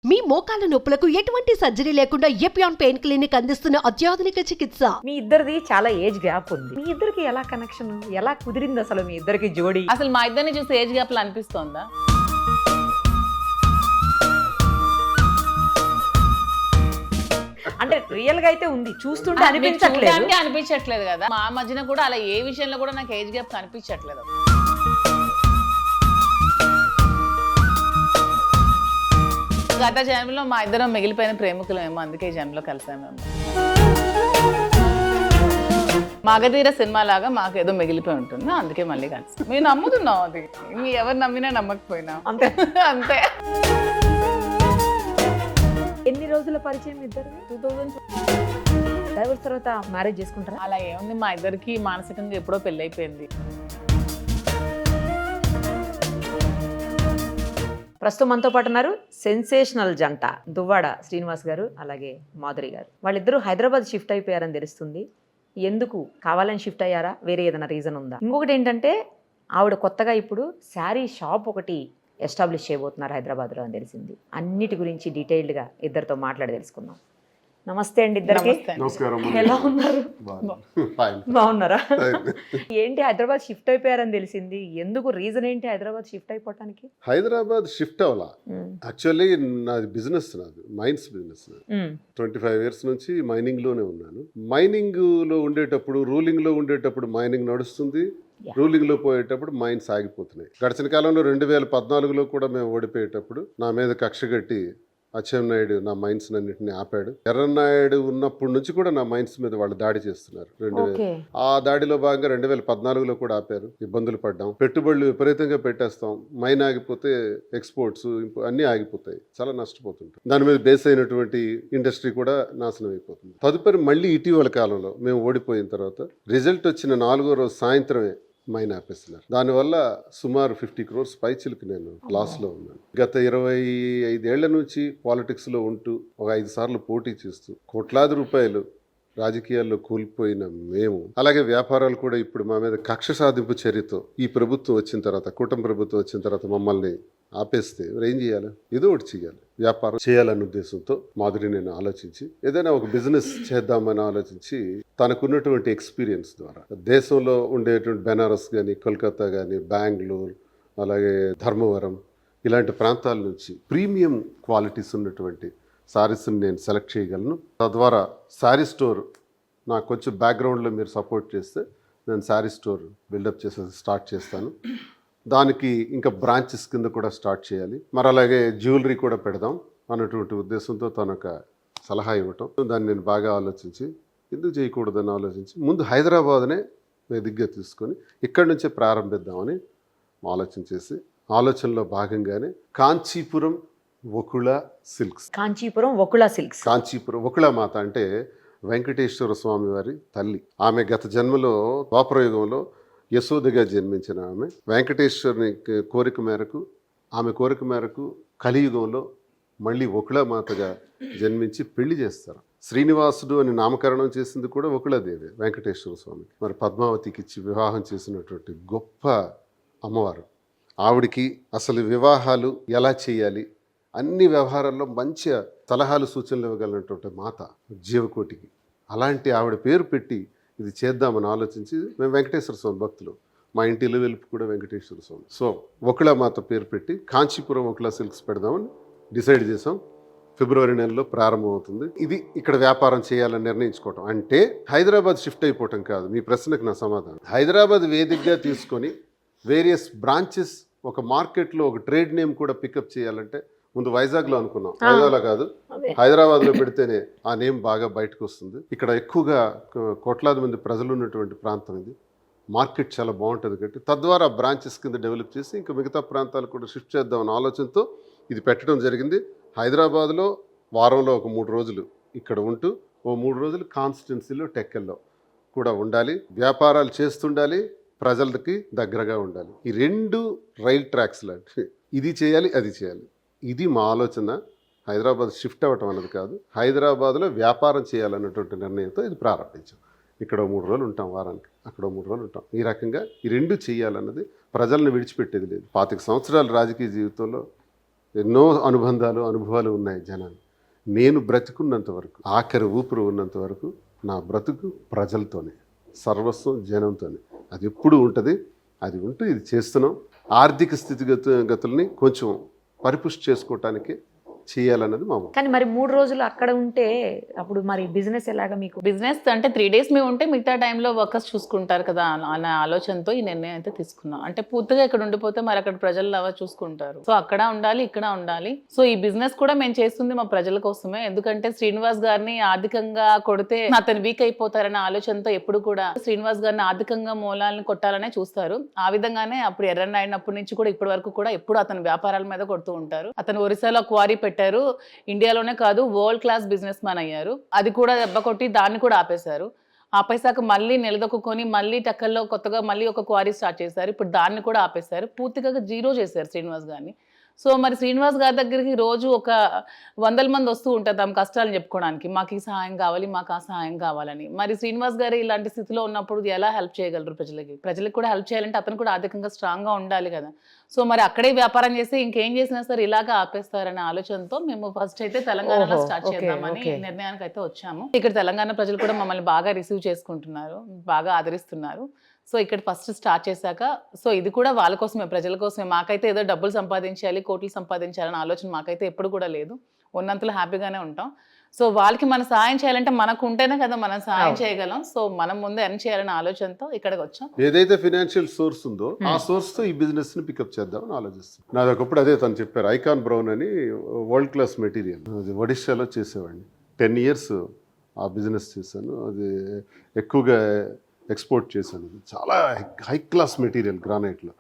మీ మోకాల నొప్పులకు ఎటువంటి సర్జరీ లేకుండా ఎపియాన్ పెయిన్ క్లినిక్ అందిస్తున్న అత్యాధునిక చికిత్స. మీ ఇద్దరిది చాలా ఏజ్ గ్యాప్ ఉంది. మీ ఇద్దరికి ఎలా కనెక్షన్, ఎలా కుదిరింది అసలు మీ ఇద్దరికి జోడీ? అసలు మా ఇద్దరిని చూస్తే ఏజ్ గ్యాప్ లో అనిపిస్తోందా? అంటే రియల్ గా అయితే ఉంది, చూస్తుంటే అనిపించట్లేదు కదా. మా మధ్యన కూడా అలా ఏ విషయంలో కూడా నాకు ఏజ్ గ్యాప్ కనిపించట్లేదు. గత జన్మలో మా ఇద్దరం మిగిలిపోయిన ప్రేమికులు ఏమో, అందుకే ఈ జన్మలో కలిసాము. మగధీర సినిమా లాగా మాకు ఏదో మిగిలిపోయి ఉంటుంది, అందుకే మళ్ళీ కలిసి. మేము నమ్ముతున్నాం, అది మీ ఎవరు నమ్మినా నమ్మకపోయినా అంతే అంతే. ఎన్ని రోజుల పరిచయం ఇద్దరు? 2000 డైవర్స్ తర్వాత మ్యారేజ్ చేసుకుంటారా? అలా ఏముంది, మా ఇద్దరికి మానసికంగా ఎప్పుడో పెళ్ళి అయిపోయింది. ప్రస్తుతం మనతో పాటు ఉన్నారు సెన్సేషనల్ జంట దువ్వాడ శ్రీనివాస్ గారు, అలాగే మాధురి గారు. వాళ్ళిద్దరూ హైదరాబాద్ షిఫ్ట్ అయిపోయారని తెలుస్తుంది. ఎందుకు, కావాలని షిఫ్ట్ అయ్యారా, వేరే ఏదైనా రీజన్ ఉందా? ఇంకొకటి ఏంటంటే ఆవిడ కొత్తగా ఇప్పుడు శారీ షాప్ ఒకటి ఎస్టాబ్లిష్ చేయబోతున్నారు హైదరాబాద్లో అని తెలిసింది. అన్నిటి గురించి డీటెయిల్డ్గా ఇద్దరితో మాట్లాడి తెలుసుకుందాం. నమస్తే అండి ఇద్దరికి. ఎలా ఉన్నారు? బాగున్నారా? ఏంటి హైదరాబాద్ షిఫ్ట్ అయిపోయారని తెలిసింది, ఎందుకు, రీజన్ ఏంటి హైదరాబాద్ షిఫ్ట్ అయిపోవటానికి? హైదరాబాద్ షిఫ్ట్ అవ్వాలా, యాక్చువల్లీ నాది బిజినెస్, నాది మైన్స్ బిజినెస్. 25 years నుంచి మైనింగ్ లోనే ఉన్నాను. మైనింగ్ లో ఉండేటప్పుడు, రూలింగ్ లో ఉండేటప్పుడు మైనింగ్ నడుస్తుంది, రూలింగ్ లో పోయేటప్పుడు మైన్స్ ఆగిపోతున్నాయి. గడిచిన కాలంలో 2014లో కూడా మేము ఓడిపోయేటప్పుడు నా మీద కక్ష కట్టి అచ్చెన్నాయుడు నా మైన్స్ అన్నింటినీ ఆపాడు. ఎర్రన్నాయుడు ఉన్నప్పటి నుంచి కూడా నా మైన్స్ మీద వాళ్ళు దాడి చేస్తున్నారు. ఆ దాడిలో భాగంగా 2014లో కూడా ఆపారు. ఇబ్బందులు పడ్డాం, పెట్టుబడులు విపరీతంగా పెట్టేస్తాం, మైన్ ఆగిపోతే ఎక్స్పోర్ట్స్ అన్ని ఆగిపోతాయి, చాలా నష్టపోతుంటాం. దాని మీద బేస్ అయినటువంటి ఇండస్ట్రీ కూడా నాశనం అయిపోతుంది. తదుపరి మళ్ళీ ఇటీవల కాలంలో మేము ఓడిపోయిన తర్వాత రిజల్ట్ వచ్చిన 4వ రోజు సాయంత్రమే మైన్ ఆపేస్తున్నారు. దానివల్ల సుమారు 50 crores పైచిలకు నేను లాస్లో ఉన్నాను. గత 25 ఏళ్ల నుంచి పాలిటిక్స్లో ఉంటూ ఒక 5 సార్లు పోటీ చేస్తూ కోట్లాది రూపాయలు రాజకీయాల్లో కూలిపోయిన మేము, అలాగే వ్యాపారాలు కూడా ఇప్పుడు మా మీద కక్ష సాధింపు చర్యతో ఈ ప్రభుత్వం వచ్చిన తర్వాత, కూటమి ప్రభుత్వం వచ్చిన తర్వాత మమ్మల్ని ఆపేస్తే ఏం చేయాలి? ఏదో ఒకటి చేయాలి, వ్యాపారం చేయాలన్న ఉద్దేశంతో మాధురి నేను ఆలోచించి ఏదైనా ఒక బిజినెస్ చేద్దామని ఆలోచించి తనకున్నటువంటి ఎక్స్పీరియన్స్ ద్వారా దేశంలో ఉండేటువంటి బెనారస్ కానీ, కోల్కతా కానీ, బెంగళూరు, అలాగే ధర్మవరం ఇలాంటి ప్రాంతాల నుంచి ప్రీమియం క్వాలిటీస్ ఉన్నటువంటి శారీస్ని నేను సెలెక్ట్ చేయగలను. తద్వారా శారీ స్టోర్ నాకు కొంచెం బ్యాక్గ్రౌండ్లో మీరు సపోర్ట్ చేస్తే నేను శారీ స్టోర్ బిల్డప్ చేసేసి స్టార్ట్ చేస్తాను. దానికి ఇంకా బ్రాంచెస్ కింద కూడా స్టార్ట్ చేయాలి, మరి అలాగే జ్యువెలరీ కూడా పెడదాం అన్నటువంటి ఉద్దేశంతో తను ఒక సలహా ఇవ్వటం, దాన్ని నేను బాగా ఆలోచించి ఎందుకు చేయకూడదని ఆలోచించి ముందు హైదరాబాద్నే వేదికగా తీసుకొని ఇక్కడి నుంచే ప్రారంభిద్దామని ఆలోచన చేసి, ఆలోచనలో భాగంగానే కాంచీపురం వకుళ సిల్క్స్. కాంచీపురం వకుళ సిల్క్స్. కాంచీపురం వకుళ మాత అంటే వెంకటేశ్వర స్వామి వారి తల్లి. ఆమె గత జన్మలో ద్వాపరయుగంలో యశోదగా జన్మించిన ఆమె వెంకటేశ్వరుని కోరిక మేరకు కలియుగంలో మళ్ళీ వకుళమాతగా జన్మించి పెళ్లి చేస్తారు. శ్రీనివాసుడు అని నామకరణం చేసింది కూడా వకుళదేవి, వెంకటేశ్వర స్వామికి. మరి పద్మావతికి ఇచ్చి వివాహం చేసినటువంటి గొప్ప అమ్మవారు ఆవిడికి. అసలు వివాహాలు ఎలా చేయాలి, అన్ని వ్యవహారాల్లో మంచి సలహాలు సూచనలు ఇవ్వగలిగినటువంటి మాత జీవకోటికి. అలాంటి ఆవిడ పేరు పెట్టి ఇది చేద్దామని ఆలోచించి, మేము వెంకటేశ్వర స్వామి భక్తులు, మా ఇంటి వెలుపు కూడా వెంకటేశ్వర స్వామి. సో వకుళ మాత పేరు పెట్టి కాంచీపురం వకుళ సిల్క్స్ పెడదామని డిసైడ్ చేసాం. ఫిబ్రవరి నెలలో ప్రారంభమవుతుంది. ఇది ఇక్కడ వ్యాపారం చేయాలని నిర్ణయించుకోవటం అంటే హైదరాబాద్ షిఫ్ట్ అయిపోవటం కాదు. మీ ప్రశ్నకు నా సమాధానం, హైదరాబాద్ వేదికగా తీసుకొని వేరియస్ బ్రాంచెస్, ఒక మార్కెట్లో ఒక ట్రేడ్ నేమ్ కూడా పికప్ చేయాలంటే ముందు వైజాగ్లో అనుకున్నాం, వైజాగ్లో కాదు హైదరాబాద్లో పెడితేనే ఆ నేమ్ బాగా బయటకు వస్తుంది. ఇక్కడ ఎక్కువగా కోట్లాది మంది ప్రజలు ఉన్నటువంటి ప్రాంతం ఇది, మార్కెట్ చాలా బాగుంటుంది కాబట్టి తద్వారా బ్రాంచెస్ కింద డెవలప్ చేసి ఇంకా మిగతా ప్రాంతాలు కూడా షిఫ్ట్ చేద్దామన్న ఆలోచనతో ఇది పెట్టడం జరిగింది. హైదరాబాద్లో వారంలో ఒక 3 రోజులు ఇక్కడ ఉంటూ ఓ 3 రోజులు కాన్స్టిట్యున్సీలో టెక్కల్లో కూడా ఉండాలి, వ్యాపారాలు చేస్తుండాలి, ప్రజలకి దగ్గరగా ఉండాలి. ఈ 2 రైల్ ట్రాక్స్ లాంటివి, ఇది చేయాలి అది చేయాలి. ఇది మా ఆలోచన. హైదరాబాద్ షిఫ్ట్ అవ్వటం అన్నది కాదు, హైదరాబాద్లో వ్యాపారం చేయాలన్నటువంటి నిర్ణయంతో ఇది ప్రారంభించాం. ఇక్కడ 3 రోజులు ఉంటాం వారానికి, అక్కడ 3 రోజులు ఉంటాం. ఈ రకంగా ఈ 2 చేయాలన్నది, ప్రజలను విడిచిపెట్టేది లేదు. 25 సంవత్సరాల రాజకీయ జీవితంలో ఎన్నో అనుభవాలు ఉన్నాయి జనాలు. నేను బ్రతుకున్నంత వరకు, ఆఖరి ఊపిరి ఉన్నంత వరకు నా బ్రతుకు ప్రజలతోనే, సర్వస్వం జనంతోనే. అది ఎప్పుడు ఉంటుంది. అది ఉంటూ ఇది చేస్తున్నాం. ఆర్థిక స్థితిగతుల్ని కొంచెం పరిపుష్టి చేసుకోవటానికి చేయాలన్నది మా ఊహ. కానీ మరి 3 రోజులు అక్కడ ఉంటే అప్పుడు మరి బిజినెస్ ఎలాగా మీకు? బిజినెస్ అంటే 3 days మేము ఉంటే మిగతా టైంలో వర్కర్స్ చూసుకుంటారు కదా అన్న ఆలోచనతో ఈ నిర్ణయం అయితే తీసుకున్నాం. అంటే పూర్తిగా ఇక్కడ ఉండిపోతే మరి అక్కడ ప్రజలు అలా చూసుకుంటారు. సో అక్కడ ఉండాలి, ఇక్కడ ఉండాలి. సో ఈ బిజినెస్ కూడా మేము చేస్తుంది మా ప్రజల కోసమే. ఎందుకంటే శ్రీనివాస్ గారిని ఆర్థికంగా కొడితే అతను వీక్ అయిపోతారన్న ఆలోచనతో ఎప్పుడు కూడా శ్రీనివాస్ గారిని ఆర్థికంగా మూలాలను కొట్టాలనే చూస్తారు. ఆ విధంగానే అప్పుడు ఎర్రన్న అయినప్పటి నుంచి కూడా ఇప్పటి వరకు కూడా ఎప్పుడు అతను వ్యాపారాల మీద కొడుతూ ఉంటారు. అతను ఒరిస్సాలో క్వారీ పెట్టారు. ఇండియాలోనే కాదు వరల్డ్ క్లాస్ బిజినెస్ మ్యాన్ అయ్యారు. అది కూడా దెబ్బ కొట్టి దాన్ని కూడా ఆపేశారు. ఆపేశాక మళ్ళీ నిలదొక్కుని మళ్ళీ టక్కల్లో కొత్తగా మళ్ళీ ఒక క్వారీ స్టార్ట్ చేశారు. ఇప్పుడు దాన్ని కూడా ఆపేశారు. పూర్తిగా జీరో చేశారు శ్రీనివాస్ గారిని. సో మరి శ్రీనివాస్ గారి దగ్గరికి రోజు ఒక 100 మంది వస్తూ ఉంటారు తమ కష్టాలను చెప్పుకోవడానికి. మాకు ఈ సహాయం కావాలి, మాకు ఆ సహాయం కావాలని. మరి శ్రీనివాస్ గారు ఇలాంటి స్థితిలో ఉన్నప్పుడు ఎలా హెల్ప్ చేయగలరు ప్రజలకు కూడా హెల్ప్ చేయాలంటే అతను కూడా ఆర్థికంగా స్ట్రాంగ్గా ఉండాలి కదా. సో మరి అక్కడే వ్యాపారం చేసి ఇంకేం చేసినా సరే ఇలాగా ఆపేస్తారనే ఆలోచనతో మేము ఫస్ట్ అయితే తెలంగాణలో స్టార్ట్ చేద్దామని నిర్ణయానికి అయితే వచ్చాము. ఇక్కడ తెలంగాణ ప్రజలు కూడా మమ్మల్ని బాగా రిసీవ్ చేసుకుంటున్నారు, బాగా ఆదరిస్తున్నారు. సో ఇక్కడ ఫస్ట్ స్టార్ట్ చేశాక సో ఇది కూడా వాళ్ళ కోసమే, ప్రజల కోసమే. మాకైతే ఏదో డబ్బులు సంపాదించాలి, కోట్లు సంపాదించాలనే ఆలోచన మాకైతే ఎప్పుడు కూడా లేదు. ఉన్నంతలో హ్యాపీగానే ఉంటాం. సో వాళ్ళకి మనం సహాయం చేయాలంటే మనకు ఉంటేనే కదా మనం సహాయం చేయగలం. సో మనం ముందే ఎర్న్ చేయాలనే ఆలోచనతో ఇక్కడికి వచ్చాం. ఏదైతే ఫైనాన్షియల్ సోర్స్ ఉందో ఆ సోర్స్ తో ఈ బిజినెస్ ని పికప్ చేద్దామని ఆలోచిస్తాం. నాది ఒకప్పుడు అదే తను చెప్పారు, ఐకాన్ బ్రౌన్ అని వరల్డ్ క్లాస్ మెటీరియల్, అది ఒడిశాలో చేసేవాడిని. 10 years ఆ బిజినెస్ చేశాను. అది ఎక్కువగా ఎక్స్పోర్ట్ చేశాను. చాలా హై క్లాస్ మెటీరియల్ గ్రానైట్లో.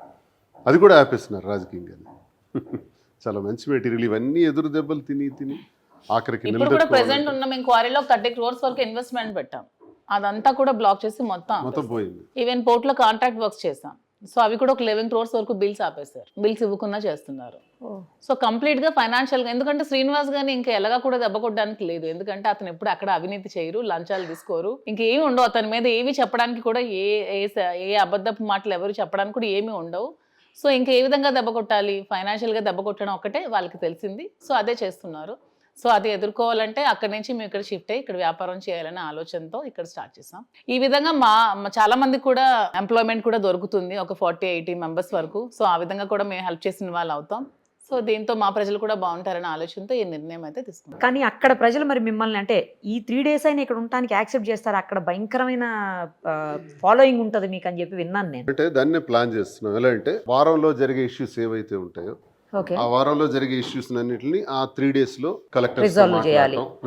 అది కూడా ఆపేస్తున్నారు రాజకీయంగానే. చాలా మంచి మెటీరియల్. ఇవన్నీ ఎదురు దెబ్బలు తిని ఆఖరికి ఇప్పుడు కూడా ప్రెసెంట్ ఉన్న మేము క్వారీలో 30 crores వరకు ఇన్వెస్ట్మెంట్ పెట్టాం. అదంతా కూడా బ్లాక్ చేసి మొత్తం పోయింది. ఈవెన్ పోర్ట్లో కాంట్రాక్ట్ వర్క్స్ చేసాం. సో అవి కూడా ఒక 11 crores వరకు బిల్స్ ఆపేశారు. బిల్స్ ఇవ్వకుండా చేస్తున్నారు. సో కంప్లీట్ గా ఫైనాన్షియల్ గా, ఎందుకంటే శ్రీనివాస్ గారిని ఇంకా ఎలాగా కూడా దెబ్బ కొట్టడానికి లేదు. ఎందుకంటే అతను ఎప్పుడు అక్కడ అవినీతి చేయరు, లంచాలు తీసుకోరు, ఇంకేమి ఉండవు అతని మీద. ఏవి చెప్పడానికి కూడా ఏ అబద్ధపు మాటలు ఎవరు చెప్పడానికి కూడా ఏమీ ఉండవు. సో ఇంకా ఏ విధంగా దెబ్బ కొట్టాలి, ఫైనాన్షియల్ గా దెబ్బ కొట్టడం ఒకటే వాళ్ళకి తెలిసింది. సో అదే చేస్తున్నారు. సో అది ఎదుర్కోవాలంటే అక్కడి నుంచి మేము ఇక్కడ షిఫ్ట్ అయ్యి ఇక్కడ వ్యాపారం చేయాలనే ఆలోచనతో ఇక్కడ స్టార్ట్ చేసాం. ఈ విధంగా చాలా మందికి కూడా ఎంప్లాయ్మెంట్ కూడా దొరుకుతుంది, ఒక 40-80 members వరకు. సో ఆ విధంగా కూడా మేము హెల్ప్ చేసిన వాళ్ళు అవుతాం. సో దీంతో మా ప్రజలు కూడా బాగుంటారనే ఆలోచనతో ఈ నిర్ణయం అయితే తీసుకున్నాం. కానీ అక్కడ ప్రజలు మరి మిమ్మల్ని అంటే ఈ 3 days అయినా ఇక్కడ ఉండడానికి యాక్సెప్ట్ చేస్తారు? అక్కడ భయంకరమైన ఫాలోయింగ్ ఉంటుంది మీకు అని చెప్పి విన్నాను నేను. అంటే దాన్నే ప్లాన్ చేస్తున్నాం. ఎలా అంటే వారంలో జరిగే ఇష్యూస్ ఏవైతే ఉంటాయో ఆ వారంలో జరిగే ఇష్యూస్ అన్నింటినీ ఆ 3 days లో కలెక్టర్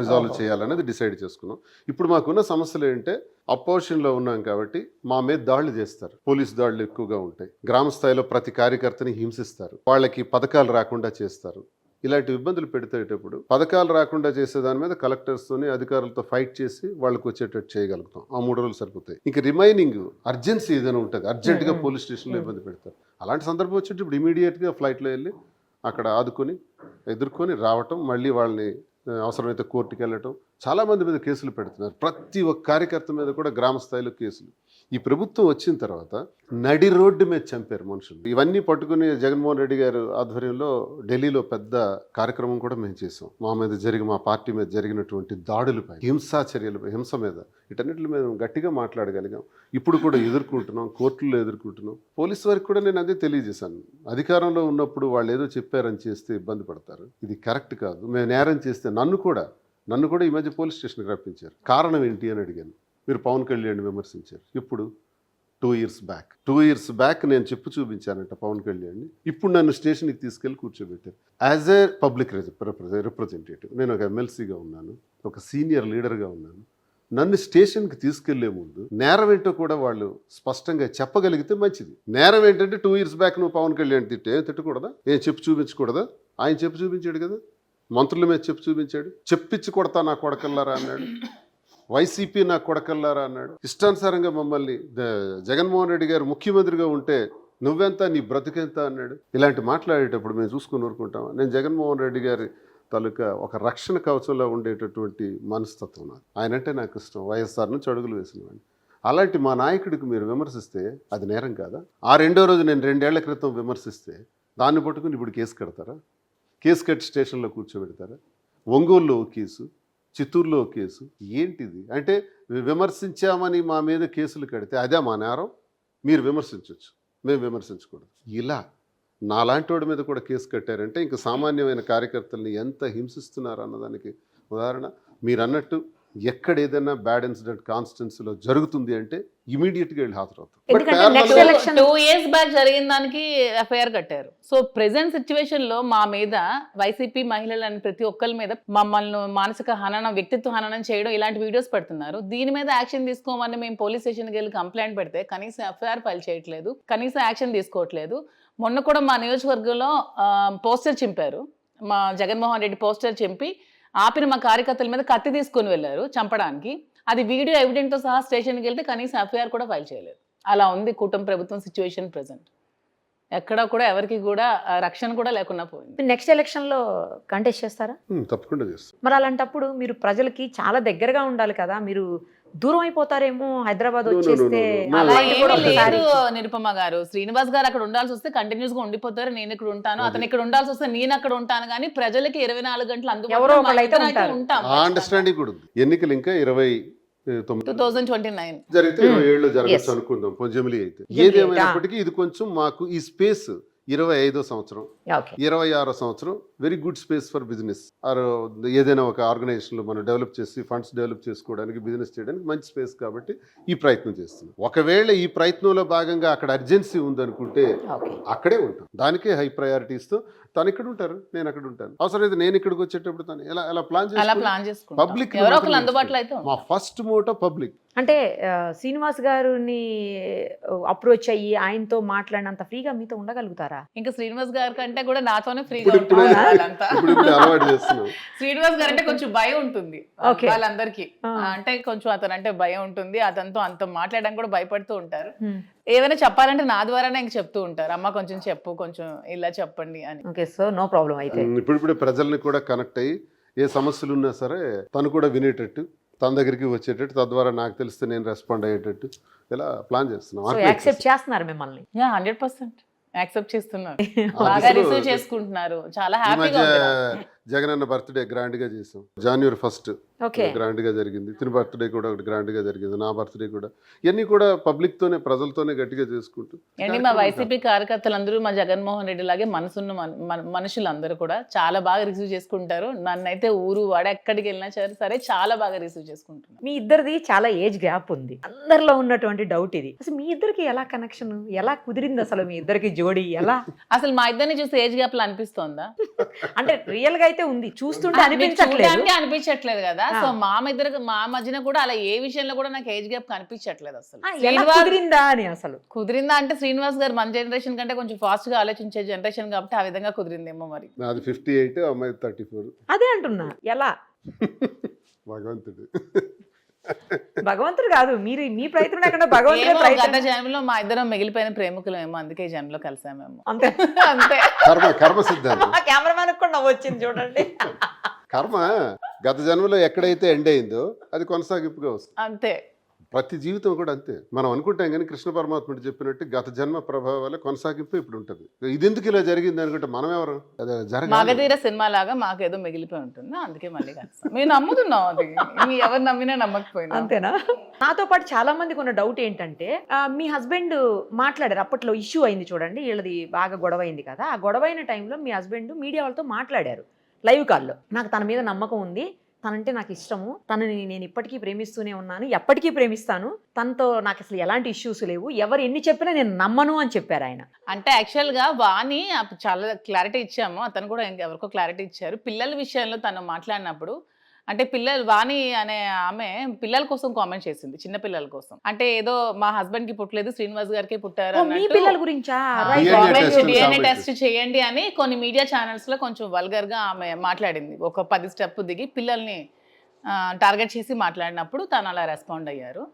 రిజాల్వ్ చేయాలనేది డిసైడ్ చేసుకున్నాం. ఇప్పుడు మాకున్న సమస్యలు ఏంటంటే అపోజిషన్ లో ఉన్నాం కాబట్టి మా మీద దాడులు చేస్తారు. పోలీస్ దాడులు ఎక్కువగా ఉంటాయి. గ్రామ స్థాయిలో ప్రతి కార్యకర్తని హింసిస్తారు. వాళ్ళకి పథకాలు రాకుండా చేస్తారు. ఇలాంటి ఇబ్బందులు పెడితేటప్పుడు పథకాలు రాకుండా చేసే దాని మీద కలెక్టర్స్తోని అధికారులతో ఫైట్ చేసి వాళ్ళకి వచ్చేటట్టు చేయగలుగుతాం. ఆ 3 రోజులు సరిపోతాయి. ఇంక రిమైనింగ్ అర్జెన్సీ ఏదైనా ఉంటుంది, అర్జెంటుగా పోలీస్ స్టేషన్లో ఇబ్బంది పెడతారు. అలాంటి సందర్భం వచ్చేటప్పుడు ఇప్పుడు ఇమీడియట్గా ఫ్లైట్లో వెళ్ళి అక్కడ ఆదుకొని ఎదుర్కొని రావటం, మళ్ళీ వాళ్ళని అవసరమైతే కోర్టుకి వెళ్ళటం. చాలామంది మీద కేసులు పెడుతున్నారు. ప్రతి ఒక్క కార్యకర్త మీద కూడా గ్రామ స్థాయిలో కేసులు. ఈ ప్రభుత్వం వచ్చిన తర్వాత నడి రోడ్డు మీద చంపారు మనుషులు. ఇవన్నీ పట్టుకుని జగన్మోహన్ రెడ్డి గారు ఆధ్వర్యంలో ఢిల్లీలో పెద్ద కార్యక్రమం కూడా మేము చేసాం. మా పార్టీ మీద జరిగినటువంటి దాడులపై, హింసాచర్యలపై, హింస మీద, వీటన్నిటి మేము గట్టిగా మాట్లాడగలిగాం. ఇప్పుడు కూడా ఎదుర్కొంటున్నాం, కోర్టుల్లో ఎదుర్కొంటున్నాం. పోలీసు వారికి కూడా నేను అదే తెలియజేశాను. అధికారంలో ఉన్నప్పుడు వాళ్ళు ఏదో చెప్పారని చేస్తే ఇబ్బంది పడతారు. ఇది కరెక్ట్ కాదు. మేము నేరం చేస్తే నన్ను కూడా ఈ మధ్య పోలీస్ స్టేషన్కి రప్పించారు. కారణం ఏంటి అని అడిగాను. మీరు పవన్ కళ్యాణ్ విమర్శించారు. ఇప్పుడు 2 years బ్యాక్ నేను చెప్పు చూపించానంట పవన్ కళ్యాణ్ని. ఇప్పుడు నన్ను స్టేషన్కి తీసుకెళ్ళి కూర్చోబెట్టారు. యాజ్ ఏ పబ్లిక్ రిప్రజెంటేటివ్, నేను ఒక ఎమ్మెల్సీగా ఉన్నాను, ఒక సీనియర్ లీడర్గా ఉన్నాను. నన్ను స్టేషన్కి తీసుకెళ్లే ముందు నేరం ఏంటో కూడా వాళ్ళు స్పష్టంగా చెప్పగలిగితే మంచిది. నేరం ఏంటంటే 2 years బ్యాక్ నువ్వు పవన్ కళ్యాణ్ తిట్టకూడదా? చెప్పు చూపించకూడదా? ఆయన చెప్పు చూపించాడు కదా, మంత్రుల మీద చెప్పు చూపించాడు. చెప్పించి కొడతా నా కొడకల్లారా అన్నాడు. వైసీపీ నా కొడకల్లారా అన్నాడు. ఇష్టానుసారంగా మమ్మల్ని జగన్మోహన్ రెడ్డి గారు ముఖ్యమంత్రిగా ఉంటే నువ్వెంత, నీ బ్రతుకెంత అన్నాడు. ఇలాంటి మాట్లాడేటప్పుడు మేము చూసుకుని ఊరుకుంటామా? నేను జగన్మోహన్ రెడ్డి గారి తాలూకా ఒక రక్షణ కవచంలో ఉండేటటువంటి మనస్తత్వం నాకు. ఆయన అంటే నాకు ఇష్టం. వైఎస్ఆర్ నుంచి అడుగులు వేసినవాడిని. అలాంటి మా నాయకుడికి మీరు విమర్శిస్తే అది నేరం కాదా? ఆ 2వ రోజు నేను 2 ఏళ్ల క్రితం విమర్శిస్తే దాన్ని పట్టుకుని ఇప్పుడు కేసు కడతారా? కేసు కట్టి స్టేషన్లో కూర్చోబెడతారా? ఒంగోలులో ఒక కేసు, చిత్తూరులో ఒక కేసు. ఏంటిది అంటే విమర్శించామని మా మీద కేసులు కడితే అదే మా నేరం, మీరు విమర్శించవచ్చు, మేము విమర్శించకూడదు. ఇలా నాలాంటి వాడి మీద కూడా కేసు కట్టారంటే ఇంకా సామాన్యమైన కార్యకర్తల్ని ఎంత హింసిస్తున్నారు అన్నదానికి ఉదాహరణ. మీరు అన్నట్టు ఎక్కడ ఏదైనా బ్యాడ్ ఇన్సిడెంట్ కాన్స్టిట్యున్సీలో జరుగుతుంది అంటే ఇమీడియట్గా వెళ్ళి హాజరవుతాం. ఎందుకంటే next election- 2 years బ్యాక్ జరిగిన దానికి ఎఫ్ఐఆర్ కట్టారు. సో ప్రెసెంట్ సిచ్యువేషన్ లో మా మీద వైసీపీ మహిళలని ప్రతి ఒక్కరి మీద మమ్మల్ని మానసిక హననం, వ్యక్తిత్వ హననం చేయడం ఇలాంటి వీడియోస్ పెడుతున్నారు. దీని మీద యాక్షన్ తీసుకోమని మేము పోలీస్ స్టేషన్కి వెళ్ళి కంప్లైంట్ పెడితే కనీసం ఎఫ్ఐఆర్ ఫైల్ చేయట్లేదు, కనీసం యాక్షన్ తీసుకోవట్లేదు. మొన్న కూడా మా నియోజకవర్గంలో పోస్టర్ చింపారు, మా జగన్మోహన్ రెడ్డి పోస్టర్ చింపి ఆపిన మా కార్యకర్తల మీద కత్తి తీసుకొని వెళ్ళారు చంపడానికి. అది వీడియో ఎవిడెంట్తో సహా స్టేషన్కి వెళ్తే కనీసం ఎఫ్ఐఆర్ కూడా ఫైల్ చేయలేదు. అలా ఉంది కూటమి ప్రభుత్వం సిచ్యువేషన్ ప్రెసెంట్. ఎక్కడ కూడా ఎవరికి కూడా రక్షణ కూడా లేకుండా పోయింది. నెక్స్ట్ ఎలక్షన్ లో కంటెస్ట్ చేస్తారా? తప్పకుండా చేస్తాం. మరి అలాంటప్పుడు మీరు ప్రజలకి చాలా దగ్గరగా ఉండాలి కదా, మీరు దూరం అయిపోతారేమో హైదరాబాద్ వచ్చేస్తే. No. అలా అలాంటి కూడా ఏమీ ఒకసారి- లేదు నిరుపమ గారు. శ్రీనివాస్ గారు అక్కడ ఉండాల్సి వస్తే కంటిన్యూస్ గా ఉండిపోతారు, నేను ఇక్కడ ఉంటాను. అతను ఇక్కడ ఉండాల్సి వస్తే నేను అక్కడ ఉంటాను. కానీ ప్రజలకి 24 గంటలు ఎవరో అందుబాటులో ఒకళ్ళు అయితే మా ఇద్దరం అయితే ఉంటారు. ఉంటాం. ఆ అండర్స్టాండింగ్ కూడా ఉంది. ఎన్నికలు ఇంకా 29 2029 జరిగితే 27లో జరగచ్చు Yes. అనుకుందాం, పొంజమిలి అయితే. జమిలి అయితే, ఏదేమైనప్పటికీ ఇది కొంచెం మాకు ఈ స్పేస్ 25వ సంవత్సరం, ఓకే 26వ సంవత్సరం very good space for business. Or ఏదైనా ఒక ఆర్గనైజేషన్లో మనం డెవలప్ చేసి ఫండ్స్ డెవలప్ చేసుకోవడానికి, బిజినెస్ చేయడానికి మంచి స్పేస్ కాబట్టి ఈ ప్రయత్నం చేస్తున్నాం. ఒకవేళ ఈ ప్రయత్నంలో భాగంగా అక్కడ అర్జెన్సీ ఉందనుకుంటే ఓకే అక్కడే ఉంటాం. దానికే హై ప్రయారిటీస్తో తను ఇక్కడ ఉంటారు, నేను అక్కడ ఉంటాను. అవసరమైతే నేను ఇక్కడికి వచ్చేటప్పుడు తను ఎలా ప్లాన్ అలా చేసి ప్లాన్ చేసుకుంటాం. పబ్లిక్ ఎవరో ఒకళ్ళు అందుబాటులో అయితే మా ఫస్ట్ మోటో పబ్లిక్. అంటే శ్రీనివాస్ గారిని అప్రోచ్ అయ్యి ఆయనతో మాట్లాడినంత ఫ్రీగా మీతో ఉండగలుగుతారా? ఇంకా శ్రీనివాస్ గారి కంటే కూడా నాతోనే ఫ్రీగా ఇప్పుడు ఉంటారు వాళ్ళంతా. ఇప్పుడు అలవాటు చేస్తున్నాం. శ్రీనివాస్ గారు అంటే కొంచెం భయం ఉంటుంది Okay. వాళ్ళందరికీ. అంటే కొంచెం అతను అంటే భయం ఉంటుంది, అతనితో అంత మాట్లాడడానికి కూడా భయపడుతూ ఉంటారు. Hmm. ఏమైనా చెప్పాలంటే నా ద్వారానే ఇంక చెప్తూ ఉంటారు, అమ్మ కొంచెం చెప్పు, కొంచెం ఇలా చెప్పండి అని. ఓకే, సో నో ప్రాబ్లం అయితే. ఇప్పుడు ప్రజల్ని కూడా కనెక్ట్ అయ్యి ఏ సమస్యలు ఉన్నా సరే తను కూడా వినేటట్టు, తన దగ్గరికి వచ్చేటట్టు, తద్వారా నాకు తెలిస్తే నేను రెస్పాండ్ అయ్యేటట్టు ఇలా ప్లాన్ చేస్తున్నాం. సో యాక్సెప్ట్ చేస్తున్నారు మిమ్మల్ని? 100% యాక్సెప్ట్ చేస్తున్నారు, ఆ బాగా దిశలో రిసీవ్ చేసుకుంటున్నారు, చాలా ఈ మధ్య హ్యాపీగా ఉంది. జగనన్న బర్త్డే గ్రాండ్ గా చేసాం. January 1st ఓకే గ్రాండ్ గా జరిగింది. తిని బర్త్డే కూడా ఒకటి గ్రాండ్ గా జరిగింది. నా బర్త్డే కూడా. ఇవన్నీ కూడా పబ్లిక్ తోనే, ప్రజలతోనే గట్టిగా చేసుకుంటూ. అండి మా వైసీపీ కార్యకర్తలందరూ మా జగన్మోహన్ రెడ్డి లాగే మనసున్న మనుషులందరూ కూడా చాలా బాగా రిసీవ్ చేసుకుంటారు. నన్నైతే ఊరు వాడ ఎక్కడికి వెళ్ళినా సరే చాలా బాగా రిసీవ్ చేసుకుంటున్నారు. మీ ఇద్దరిది చాలా ఏజ్ గ్యాప్ ఉంది. అందరిలో ఉన్నటువంటి డౌట్ ఇది, అసలు మీ ఇద్దరికి ఎలా కనెక్షన్, ఎలా కుదిరింది అసలు మీ ఇద్దరికి జోడీ ఎలా? అసలు మా ఇద్దరిని చూస్తే ఏజ్ గ్యాప్ లో అనిపిస్తోందా? అంటే రియల్ గా అయితే ఉంది, చూస్తుంటే అనిపించట్లేదు. చూడడానికి అనిపించట్లేదు కదా. సో మా మధ్యన కూడా అలా ఏ విషయంలో కూడా నాకు ఏజ్ గ్యాప్ కనిపించట్లేదు అసలు. ఎలా కుదిరిందా అని అసలు. కుదిరిందా అంటే శ్రీనివాస్ గారు మన జనరేషన్ కంటే కొంచెం ఫాస్ట్ గా ఆలోచించే జనరేషన్ కాబట్టి ఆ విధంగా కుదిరిందేమో మరి. నాది 58, అమ్మాయి 34. అదే అంటున్నా, ఎలా? భగవంతుడు. భగవంతుడు కాదు, మీరు మీ ప్రయత్నం లేకుండా భగవంతుడే ఏమో ప్రయత్నం. గత జన్మలో మా ఇద్దరం మిగిలిపోయిన ప్రేమికులేమో, అందుకే ఈ జన్మలో కలిసామేమో. అంతే అంతే. కర్మ సిద్ధాంతం. కెమెరామెన్ కూడా నవ్వొచ్చింది చూడండి. కర్మ గత జన్మలో ఎక్కడైతే ఎండ్ అయిందో అది కొనసాగింపుగా వస్తుంది. అంతే. ప్రతి జీవితం కూడా అంతే. మనం అనుకుంటాం కానీ కృష్ణ పరమాత్ముడు చెప్పినట్టు గత జన్మ ప్రభావాల కొనసాగింపు ఇప్పుడు ఉంటుంది. ఇది ఎందుకు ఇలా జరిగింది అనుకుంటే మనం ఎవరు? అదే జరగాలి. మగధీర సినిమా లాగా మాకేదో మిగిలిపోయి ఉంటుంది, అందుకే మళ్ళీ కలిసాం. మేము నమ్ముతున్నాం అది, మీ ఎవరు నమ్మినా నమ్మకపోయినా. అంతేనా? నాతో పాటు చాలా మందికి ఉన్న డౌట్ ఏంటంటే మీ హస్బెండ్ మాట్లాడారు, అప్పట్లో ఇష్యూ అయింది చూడండి, వీళ్ళది బాగా గొడవ అయింది కదా, ఆ గొడవ అయిన టైంలో మీ హస్బెండ్ మీడియా వాళ్ళతో మాట్లాడారు లైవ్ కాల్లో. నాకు తన మీద నమ్మకం ఉంది, తనంటే నాకు ఇష్టము, తనని నేను ఇప్పటికీ ప్రేమిస్తూనే ఉన్నాను, ఎప్పటికీ ప్రేమిస్తాను, తనతో నాకు అసలు ఎలాంటి ఇష్యూస్ లేవు, ఎవరు ఎన్ని చెప్పినా నేను నమ్మను అని చెప్పారు ఆయన. అంటే యాక్చువల్గా వాణి చాలా క్లారిటీ ఇచ్చాము, అతను కూడా ఎవరికో క్లారిటీ ఇచ్చారు. పిల్లల విషయంలో తను మాట్లాడినప్పుడు అంటే వాణి అనే ఆమె పిల్లల కోసం కామెంట్ చేసింది, చిన్న పిల్లల కోసం. అంటే ఏదో మా హస్బెండ్ కి పుట్టలేదు, శ్రీనివాస్ గారికి పుట్టారు ఓ, మీ పిల్లల గురించా? డిఎన్ఏ టెస్ట్ చేయండి అని కొన్ని మీడియా ఛానల్స్ లో కొంచెం వల్గర్ గా ఆమె మాట్లాడింది. ఒక 10 స్టెప్ దిగి పిల్లల్ని టార్గెట్ చేసి మాట్లాడినప్పుడు తను అలా రెస్పాండ్ అయ్యారు.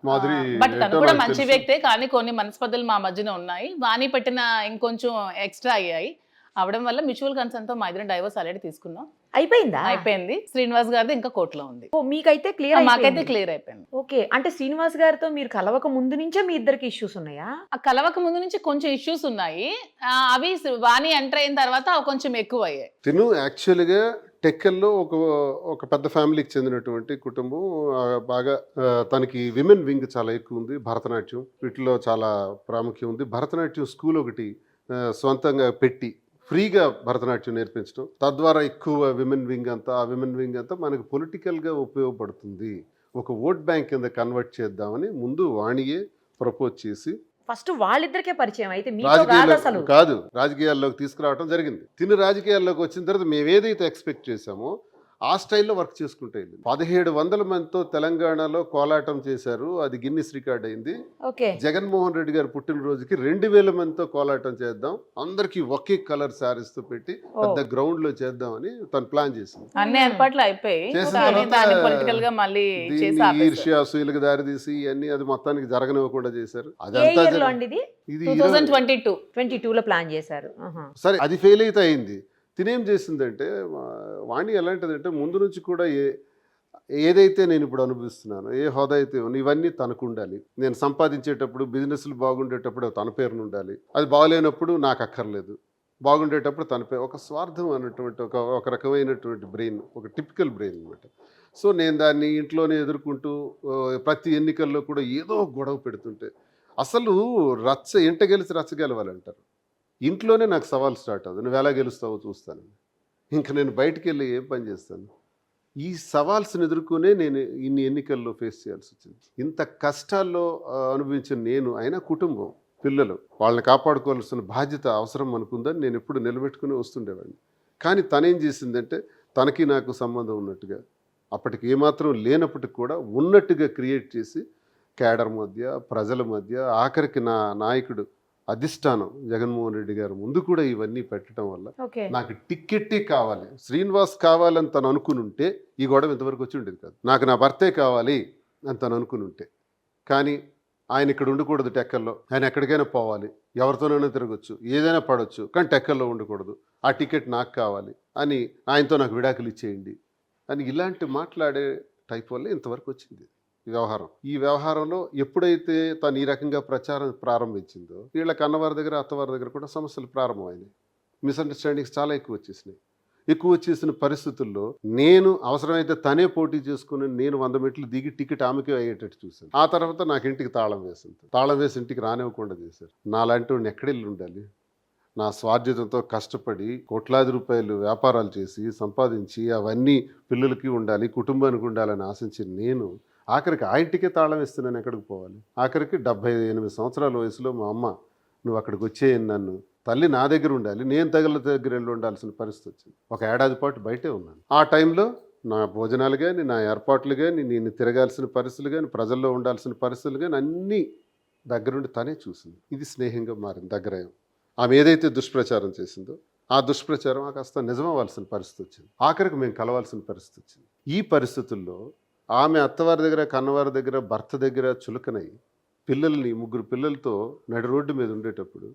బట్ తను కూడా మంచి వ్యక్తే, కానీ కొన్ని మనస్పర్ధలు మా మధ్యన ఉన్నాయి. వాణి పెట్టిన ఇంకొంచెం ఎక్స్ట్రా అయ్యాయి, అవడం వల్ల మ్యూచువల్ కన్సర్న్ తో మా ఇద్దరం డైవర్స్ ఆల్రెడీ తీసుకున్నాం. అయిపోయిందా? అయిపోయింది. శ్రీనివాస్ గారిది ఇంకా కోర్టులో ఉంది. ఓ, మీకైతే క్లియర్ మాకైతే క్లియర్ అయిపోయింది. ఓకే, అంటే శ్రీనివాస్ గారితో మీరు కలవక ముందు నుంచే మీ ఇద్దరికి ఇష్యూస్ ఉన్నాయా? ఆ కలవక ముందు నుంచి కొంచెం ఇష్యూస్ ఉన్నాయి. అవి వాణి ఎంటర్ అయిన తర్వాత అవి కొంచెం ఎక్కువ అయ్యాయి. తిను యాక్చువల్గా టెక్కల్లో ఒక పెద్ద ఫ్యామిలీకి చెందినటువంటి కుటుంబం. బాగా తనకి విమెన్ వింగ్ చాలా ఎక్కువ ఉంది. భరతనాట్యం వీటిలో చాలా ప్రాముఖ్యం ఉంది. భరతనాట్యం స్కూల్ ఒకటి సొంతంగా పెట్టి ఫ్రీగా భరతనాట్యం నేర్పించడం, తద్వారా ఎక్కువ విమెన్ వింగ్ అంతా, ఆ విమెన్ వింగ్ అంతా మనకు పొలిటికల్గా ఉపయోగపడుతుంది, ఒక ఓట్ బ్యాంక్ కింద కన్వర్ట్ చేద్దామని ముందు వాణియే ప్రపోజ్ చేసి ఫస్ట్ వాళ్ళిద్దరికే పరిచయం అయితే మీతో కాదు అసలు. కాదు, రాజకీయాల్లోకి తీసుకురావడం జరిగింది. తిను రాజకీయాల్లోకి వచ్చిన తర్వాత మేము ఏదైతే ఎక్స్పెక్ట్ చేశామో ఆ స్టైల్లో వర్క్ చేసుకుంటే 1700 మందితో తెలంగాణలో కోలాటం చేశారు. అది గిన్నిస్ రికార్డ్ అయింది. ఓకే, జగన్మోహన్ రెడ్డి గారి పుట్టినరోజుకి 2000 మందితో కోలాటం చేద్దాం, అందరికి ఒకే కలర్ శారీస్ తో పెట్టి పెద్ద గ్రౌండ్ లో చేద్దామని తను ప్లాన్ చేసింది. అన్ని ఏర్పాట్లు అయిపోయి పొలిటికల్ గా మళ్ళీ ఈర్ష్య అసూయలకు దారితీసి ఇవన్నీ అది మొత్తానికి జరగనివ్వకుండా చేశారు. ఏ ఇయర్ లో అండి ఇది? ఇది 2022 లో ప్లాన్ చేశారు. సరే, అది ఫెయిల్ అయితే అయింది. తినేం చేసిందంటే, వాణి ఎలాంటిదంటే ముందు నుంచి కూడా ఏదైతే నేను ఇప్పుడు అనుభవిస్తున్నానో, ఏ హోదా అయితే ఇవన్నీ తనకు ఉండాలి. నేను సంపాదించేటప్పుడు, బిజినెస్లు బాగుండేటప్పుడు తన పేరును ఉండాలి. అది బాగలేనప్పుడు నాకు అక్కర్లేదు, బాగుండేటప్పుడు తన పేరు. ఒక స్వార్థం అన్నటువంటి ఒక రకమైనటువంటి బ్రెయిన్, ఒక టిపికల్ బ్రెయిన్ అనమాట. సో నేను దాన్ని ఇంట్లోనే ఎదుర్కొంటూ ప్రతి ఎన్నికల్లో కూడా ఏదో గొడవ పెడుతుంటే, అసలు ఇంట గెలిచి రచ్చ గెలవాలంటారు. ఇంట్లోనే నాకు సవాల్ స్టార్ట్ అవుతుంది. నువ్వు ఎలా గెలుస్తావో చూస్తాను. ఇంకా నేను బయటికి వెళ్ళి ఏం పని చేస్తాను? ఈ సవాల్స్ని ఎదుర్కొనే నేను ఇన్ని ఎన్నికల్లో ఫేస్ చేయాల్సి వచ్చింది. ఇంత కష్టాల్లో అనుభవించిన నేను, అయినా కుటుంబం, పిల్లలు, వాళ్ళని కాపాడుకోవాల్సిన బాధ్యత అవసరం అనుకుందని నేను ఎప్పుడు నిలబెట్టుకుని వస్తుండేవాడిని. కానీ తనేం చేసిందంటే, తనకి నాకు సంబంధం ఉన్నట్టుగా, అప్పటికి ఏమాత్రం లేనప్పటికి కూడా ఉన్నట్టుగా క్రియేట్ చేసి కేడర్ మధ్య, ప్రజల మధ్య, ఆఖరికి నా నాయకుడు అధిష్టానం జగన్మోహన్ రెడ్డి గారు ముందు కూడా ఇవన్నీ పెట్టడం వల్ల నాకు టిక్కెట్టే కావాలి, శ్రీనివాస్ కావాలని తను అనుకుని ఉంటే ఈ గొడవ ఇంతవరకు వచ్చి ఉండేది కాదు. నాకు నా భర్తే కావాలి అని తను అనుకుని ఉంటే. కానీ ఆయన ఇక్కడ ఉండకూడదు, టెక్కల్లో. ఆయన ఎక్కడికైనా పోవాలి, ఎవరితోనైనా తిరగచ్చు, ఏదైనా పడవచ్చు, కానీ టెక్కల్లో ఉండకూడదు. ఆ టికెట్ నాకు కావాలి అని, ఆయనతో నాకు విడాకులు ఇచ్చేయండి అని ఇలాంటి మాట్లాడే టైప్ వల్ల ఇంతవరకు వచ్చింది ఈ వ్యవహారంలో. ఎప్పుడైతే తను ఈ రకంగా ప్రచారం ప్రారంభించిందో, వీళ్ళ కన్నవారి దగ్గర, అత్తవారి దగ్గర కూడా సమస్యలు ప్రారంభమైనాయి. మిస్అండర్స్టాండింగ్స్ చాలా ఎక్కువ వచ్చేసిన పరిస్థితుల్లో నేను అవసరమైతే తనే పోటీ చేసుకుని నేను 100 మెట్లు దిగి టికెట్ ఆమెకే అయ్యేటట్టు చూశాను. ఆ తర్వాత నాకు ఇంటికి తాళం వేసి ఇంటికి రానివ్వకుండా చేశారు. నాలాంటి వాడిని ఎక్కడెళ్ళి ఉండాలి? నా స్వార్థ్యతతో కష్టపడి కోట్లాది రూపాయలు వ్యాపారాలు చేసి సంపాదించి అవన్నీ పిల్లలకి ఉండాలి, కుటుంబానికి ఉండాలని ఆశించి నేను ఆఖరికి ఆ ఇంటికే తాళం ఇస్తున్నాను. ఎక్కడికి పోవాలి? ఆఖరికి 78 సంవత్సరాల వయసులో మా అమ్మ, నువ్వు అక్కడికి వచ్చేయని, నన్ను తల్లి నా దగ్గర ఉండాలి, నేను దగ్గర వెళ్ళి ఉండాల్సిన పరిస్థితి వచ్చింది. ఒక ఏడాది పాటు బయటే ఉన్నాను. ఆ టైంలో నా భోజనాలు కానీ, నా ఏర్పాట్లు కానీ, నేను తిరగాల్సిన పరిస్థితులు కానీ, ప్రజల్లో ఉండాల్సిన పరిస్థితులు కానీ అన్నీ దగ్గరుండి తనే చూసింది. ఇది స్నేహంగా మారింది, దగ్గరయం. ఆమె ఏదైతే దుష్ప్రచారం చేసిందో ఆ దుష్ప్రచారం కాస్త నిజమవ్వాల్సిన పరిస్థితి వచ్చింది. ఆఖరికి మేము కలవాల్సిన పరిస్థితి వచ్చింది. ఈ పరిస్థితుల్లో ఆమె అత్తవారి దగ్గర, కన్నవారి దగ్గర, భర్త దగ్గర చులకనై పిల్లల్ని, 3 పిల్లలతో నడి రోడ్డు మీద ఉండేటప్పుడు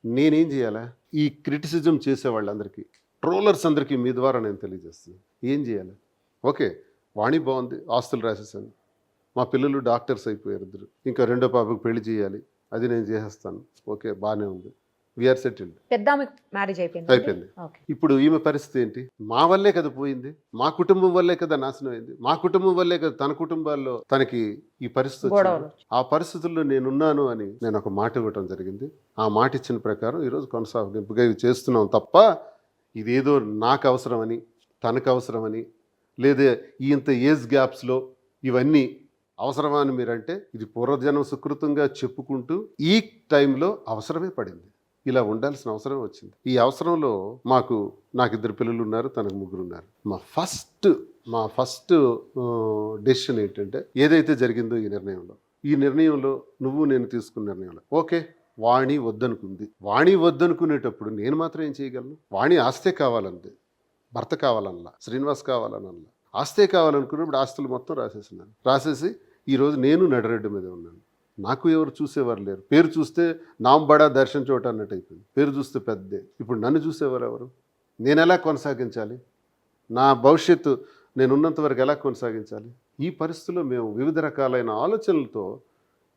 నేనేం చేయాలా? ఈ క్రిటిసిజం చేసే వాళ్ళందరికీ, ట్రోలర్స్ అందరికీ మీ ద్వారా నేను తెలియజేస్తున్నాను, ఏం చేయాలి? ఓకే, వాణి బాగుంది, ఆస్తులు రాసేసాను, మా పిల్లలు డాక్టర్స్ అయిపోయారు, 2, ఇంకా 2వ పాపకు పెళ్లి చేయాలి, అది నేను చేసేస్తాను, ఓకే బాగానే ఉంది, వీఆర్ సెటిల్డ్. పెద్ద మ్యారేజ్ అయిపోయింది. ఇప్పుడు ఈమె పరిస్థితి ఏంటి? మా వల్లే కదా పోయింది, మా కుటుంబం వల్లే కదా నాశనం అయింది, మా కుటుంబం వల్లే కదా తన కుటుంబాల్లో తనకి ఈ పరిస్థితి వచ్చింది. ఆ పరిస్థితుల్లో నేనున్నాను అని నేను ఒక మాట ఇవ్వటం జరిగింది. ఆ మాట ఇచ్చిన ప్రకారం ఈరోజు కొనసాగింపుగా ఇవి చేస్తున్నాం తప్ప ఇదేదో నాకు అవసరమని, తనకు అవసరమని, లేదా ఇంత ఏజ్ గ్యాప్స్లో ఇవన్నీ అవసరమా అని మీరంటే, ఇది పూర్వజన్మ సుకృతంగా చెప్పుకుంటూ ఈ టైంలో అవసరమే పడింది. ఇలా ఉండాల్సిన అవసరం వచ్చింది. ఈ అవసరంలో నాకు 2 పిల్లలు ఉన్నారు, తనకు 3 ఉన్నారు. మా ఫస్ట్ డెసిషన్ ఏంటంటే, ఏదైతే జరిగిందో ఈ నిర్ణయంలో నువ్వు నేను తీసుకున్న నిర్ణయంలో ఓకే, వాణి వద్దనుకుంది. వాణి వద్దనుకునేటప్పుడు నేను మాత్రం ఏం చేయగలను? వాణి ఆస్తే కావాలంది, భర్త కావాలనలా, శ్రీనివాస్ కావాలనలా. ఆస్తే కావాలనుకున్నప్పుడు ఆస్తులు మొత్తం రాసేసి ఈరోజు నేను నడిరెడ్డి మీద ఉన్నాను. నాకు ఎవరు చూసేవారు లేరు. పేరు చూస్తే నామ్ బడా దర్శన చోట అన్నట్టు అయిపోయింది. పేరు చూస్తే పెద్దే. ఇప్పుడు నన్ను చూసేవారు ఎవరు? నేను ఎలా కొనసాగించాలి? నా భవిష్యత్తు నేను ఉన్నంత వరకు ఎలా కొనసాగించాలి? ఈ పరిస్థితుల్లో మేము వివిధ రకాలైన ఆలోచనలతో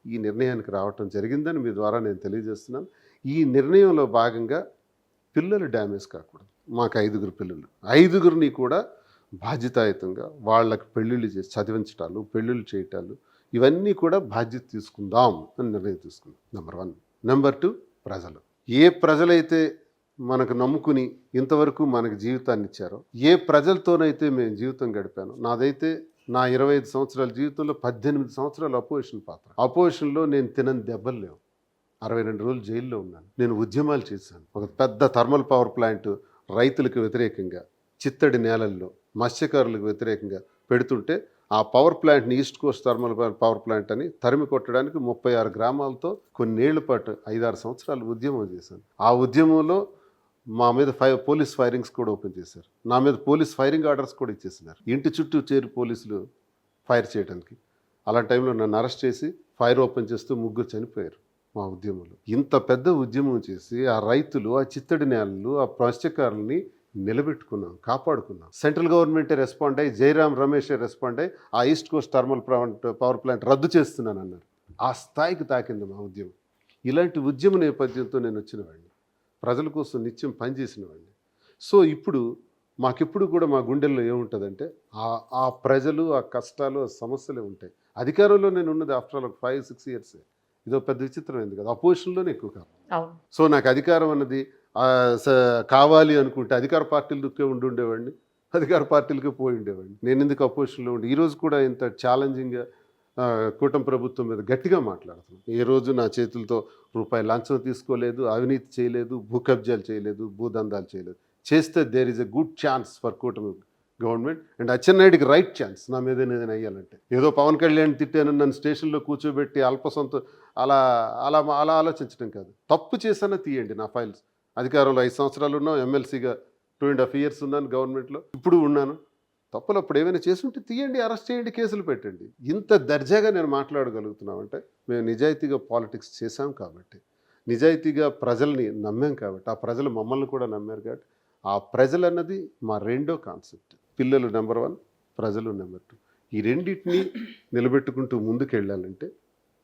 ఈ నిర్ణయానికి రావటం జరిగిందని మీ ద్వారా నేను తెలియజేస్తున్నాను. ఈ నిర్ణయంలో భాగంగా పిల్లలు డ్యామేజ్ కాకూడదు. మాకు 5 పిల్లలు, 5 కూడా బాధ్యతాయుతంగా వాళ్ళకి పెళ్ళిళ్ళు చేసి చదివించటాలు, పెళ్ళిళ్ళు చేయటాలు, ఇవన్నీ కూడా బాధ్యత తీసుకుందాం అని నిర్ణయం తీసుకున్నాం. నెంబర్ 1. నెంబర్ 2, ప్రజలు. ఏ ప్రజలైతే మనకు నమ్ముకుని ఇంతవరకు మనకు జీవితాన్ని ఇచ్చారో, ఏ ప్రజలతోనైతే మేము జీవితం గడిపాను, నాదైతే నా 25 సంవత్సరాల జీవితంలో 18 సంవత్సరాలు అపోజిషన్ పాత్ర. అపోజిషన్లో నేను తినని దెబ్బలు లేవు. 62 రోజులు జైల్లో ఉన్నాను. నేను ఉద్యమాలు చేశాను. ఒక పెద్ద థర్మల్ పవర్ ప్లాంట్ రైతులకు వ్యతిరేకంగా, చిత్తడి నేలల్లో మత్స్యకారులకు వ్యతిరేకంగా పెడుతుంటే ఆ పవర్ ప్లాంట్ని east Coast thermal power plant అని తరిమి కొట్టడానికి 36 గ్రామాలతో కొన్నేళ్ల పాటు 5-6 సంవత్సరాలు ఉద్యమం చేశాను. ఆ ఉద్యమంలో మా మీద పోలీస్ ఫైరింగ్స్ కూడా ఓపెన్ చేశారు. నా మీద పోలీస్ ఫైరింగ్ ఆర్డర్స్ కూడా ఇచ్చేసినారు. ఇంటి చుట్టూ చేరి పోలీసులు ఫైర్ చేయడానికి. అలాంటి టైంలో నన్ను అరెస్ట్ చేసి ఫైర్ ఓపెన్ చేస్తూ 3 చనిపోయారు మా ఉద్యమంలో. ఇంత పెద్ద ఉద్యమం చేసి ఆ రైతులు, ఆ చిత్తడి నేలలు, ఆ మత్స్యకారుల్ని నిలబెట్టుకున్నాం, కాపాడుకున్నాం. సెంట్రల్ గవర్నమెంటే రెస్పాండ్ అయ్యి, జయరాం రమేషే రెస్పాండ్ అయ్యి ఆ east Coast thermal power plant రద్దు చేస్తున్నాను అన్నారు. ఆ స్థాయికి తాకింది మా ఉద్యమం. ఇలాంటి ఉద్యమ నేపథ్యంతో నేను వచ్చిన వాడిని, ప్రజల కోసం నిత్యం పనిచేసిన వాడిని. సో ఇప్పుడు మాకెప్పుడు కూడా మా గుండెల్లో ఏముంటుందంటే ఆ ప్రజలు, ఆ కష్టాలు, ఆ సమస్యలే ఉంటాయి. అధికారంలో నేను ఉన్నది ఆఫ్టర్ ఆల్ 5-6 ఇయర్స్. ఇదో పెద్ద విచిత్రమైంది కదా, అపోజిషన్లోనే ఎక్కువ కాలం. సో నాకు అధికారం అన్నది కావాలి అనుకుంటే అధికార పార్టీలకే ఉండేవాడిని, అధికార పార్టీలకే పోయి ఉండేవాడిని. నేను ఎందుకు అపోజిషన్లో ఉండి ఈరోజు కూడా ఇంత ఛాలెంజింగ్గా కూటమి ప్రభుత్వం మీద గట్టిగా మాట్లాడుతున్నాను. ఏ రోజు నా చేతులతో రూపాయి లంచం తీసుకోలేదు, అవినీతి చేయలేదు, భూ కబ్జాలు చేయలేదు, భూదందాలు చేయలేదు. చేస్తే there is a good chance for కూటమి గవర్నమెంట్ అండ్ అచ్చెన్నాయుడికి రైట్ ఛాన్స్ నా మీద ఏదైనా అయ్యాలంటే. ఏదో పవన్ కళ్యాణ్ తిట్టాను నన్ను స్టేషన్లో కూర్చోబెట్టి అలా అలా అలా ఆలోచించడం కాదు. తప్పు చేశానో తీయండి నా ఫైల్స్. అధికారంలో 5 సంవత్సరాలు ఉన్నాం, ఎమ్మెల్సీగా 2.5 years ఉన్నాను, గవర్నమెంట్లో ఇప్పుడు ఉన్నాను. తప్పులు అప్పుడు ఏమైనా చేసుంటే తీయండి, అరెస్ట్ చేయండి, కేసులు పెట్టండి. ఇంత దర్జాగా నేను మాట్లాడగలుగుతున్నామంటే మేము నిజాయితీగా పాలిటిక్స్ చేశాం కాబట్టి, నిజాయితీగా ప్రజల్ని నమ్మాం కాబట్టి, ఆ ప్రజలు మమ్మల్ని కూడా నమ్మారు కాబట్టి, ఆ ప్రజలు అన్నది మా రెండో కాన్సెప్ట్. పిల్లలు నెంబర్ 1, ప్రజలు నెంబర్ 2. ఈ రెండింటిని నిలబెట్టుకుంటూ ముందుకు వెళ్ళాలంటే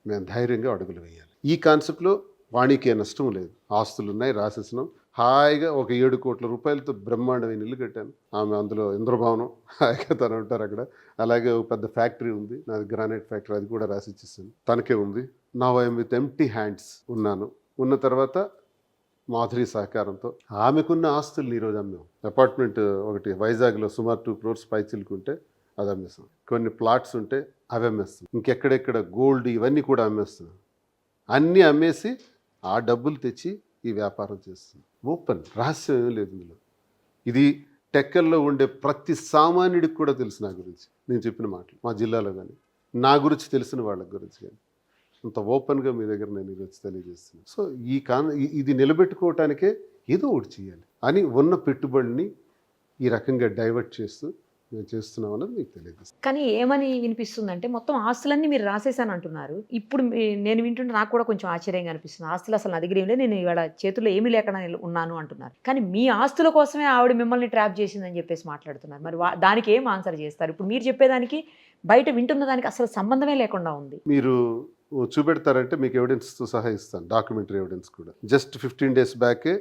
మేము ధైర్యంగా అడుగులు వేయాలి. ఈ కాన్సెప్ట్లో వాణికే నష్టం లేదు. ఆస్తులు ఉన్నాయి, రాసేసినాం. హాయిగా ఒక 7 కోట్ల రూపాయలతో బ్రహ్మాండమైన ఇల్లు కట్టాను. ఆమె అందులో ఇంద్రభవనం హాయిగా తను ఉంటారు అక్కడ. అలాగే ఒక పెద్ద ఫ్యాక్టరీ ఉంది, నాది గ్రానైట్ ఫ్యాక్టరీ, అది కూడా రాసి ఇచ్చేసాను. తనకే ఉంది. నా ఐఎమ్ విత్ ఎంప్టీ హ్యాండ్స్ ఉన్నాను. ఉన్న తర్వాత మాధురి సహకారంతో ఆమెకున్న ఆస్తుల్ని ఈరోజు అమ్మాం. అపార్ట్మెంట్ ఒకటి వైజాగ్లో సుమారు 2 crores పైచిలుకుంటే అది అమ్మేస్తాం. కొన్ని ప్లాట్స్ ఉంటే అవి అమ్మేస్తాం. ఇంకెక్కడెక్కడ గోల్డ్ ఇవన్నీ కూడా అమ్మేస్తున్నాం. అన్నీ అమ్మేసి ఆ డబ్బులు తెచ్చి ఈ వ్యాపారం చేస్తుంది. ఓపెన్, రహస్యం ఏం లేదు ఇందులో. ఇది టెక్కల్లో ఉండే ప్రతి సామాన్యుడికి కూడా తెలుసు నా గురించి, నేను చెప్పిన మాటలు. మా జిల్లాలో కానీ నా గురించి తెలిసిన వాళ్ళ గురించి కానీ అంత ఓపెన్గా మీ దగ్గర నేను ఈరోజు తెలియజేస్తున్నాను. సో ఇది నిలబెట్టుకోవటానికే ఏదో ఒకటి చేయాలి అని ఉన్న పెట్టుబడిని ఈ రకంగా డైవర్ట్ చేస్తూ మేము చేస్తున్నాం అన్నది మీకు తెలియదు. కానీ ఏమని వినిపిస్తుందంటే మొత్తం ఆస్తులన్నీ మీరు రాసేసాను అంటున్నారు. ఇప్పుడు నేను వింటుంటే నాకు కూడా కొంచెం ఆశ్చర్యంగా అనిపిస్తుంది. ఆస్తులు అసలు నా దగ్గర ఏం లేదు, నేను ఇవాళ చేతుల్లో ఏమీ లేకుండా ఉన్నాను అంటున్నారు. కానీ మీ ఆస్తుల కోసమే ఆవిడ మిమ్మల్ని ట్రాప్ చేసిందని చెప్పేసి మాట్లాడుతున్నారు. మరి దానికి ఏం ఆన్సర్ చేస్తారు? ఇప్పుడు మీరు చెప్పేదానికి బయట వింటున్న దానికి అసలు సంబంధమే లేకుండా ఉంది. మీరు చూపెడతారంటే మీకు ఎవిడెన్స్తో సహా ఇస్తాను, డాక్యుమెంటరీ ఎవిడెన్స్ కూడా. జస్ట్ 15 days బ్యాకే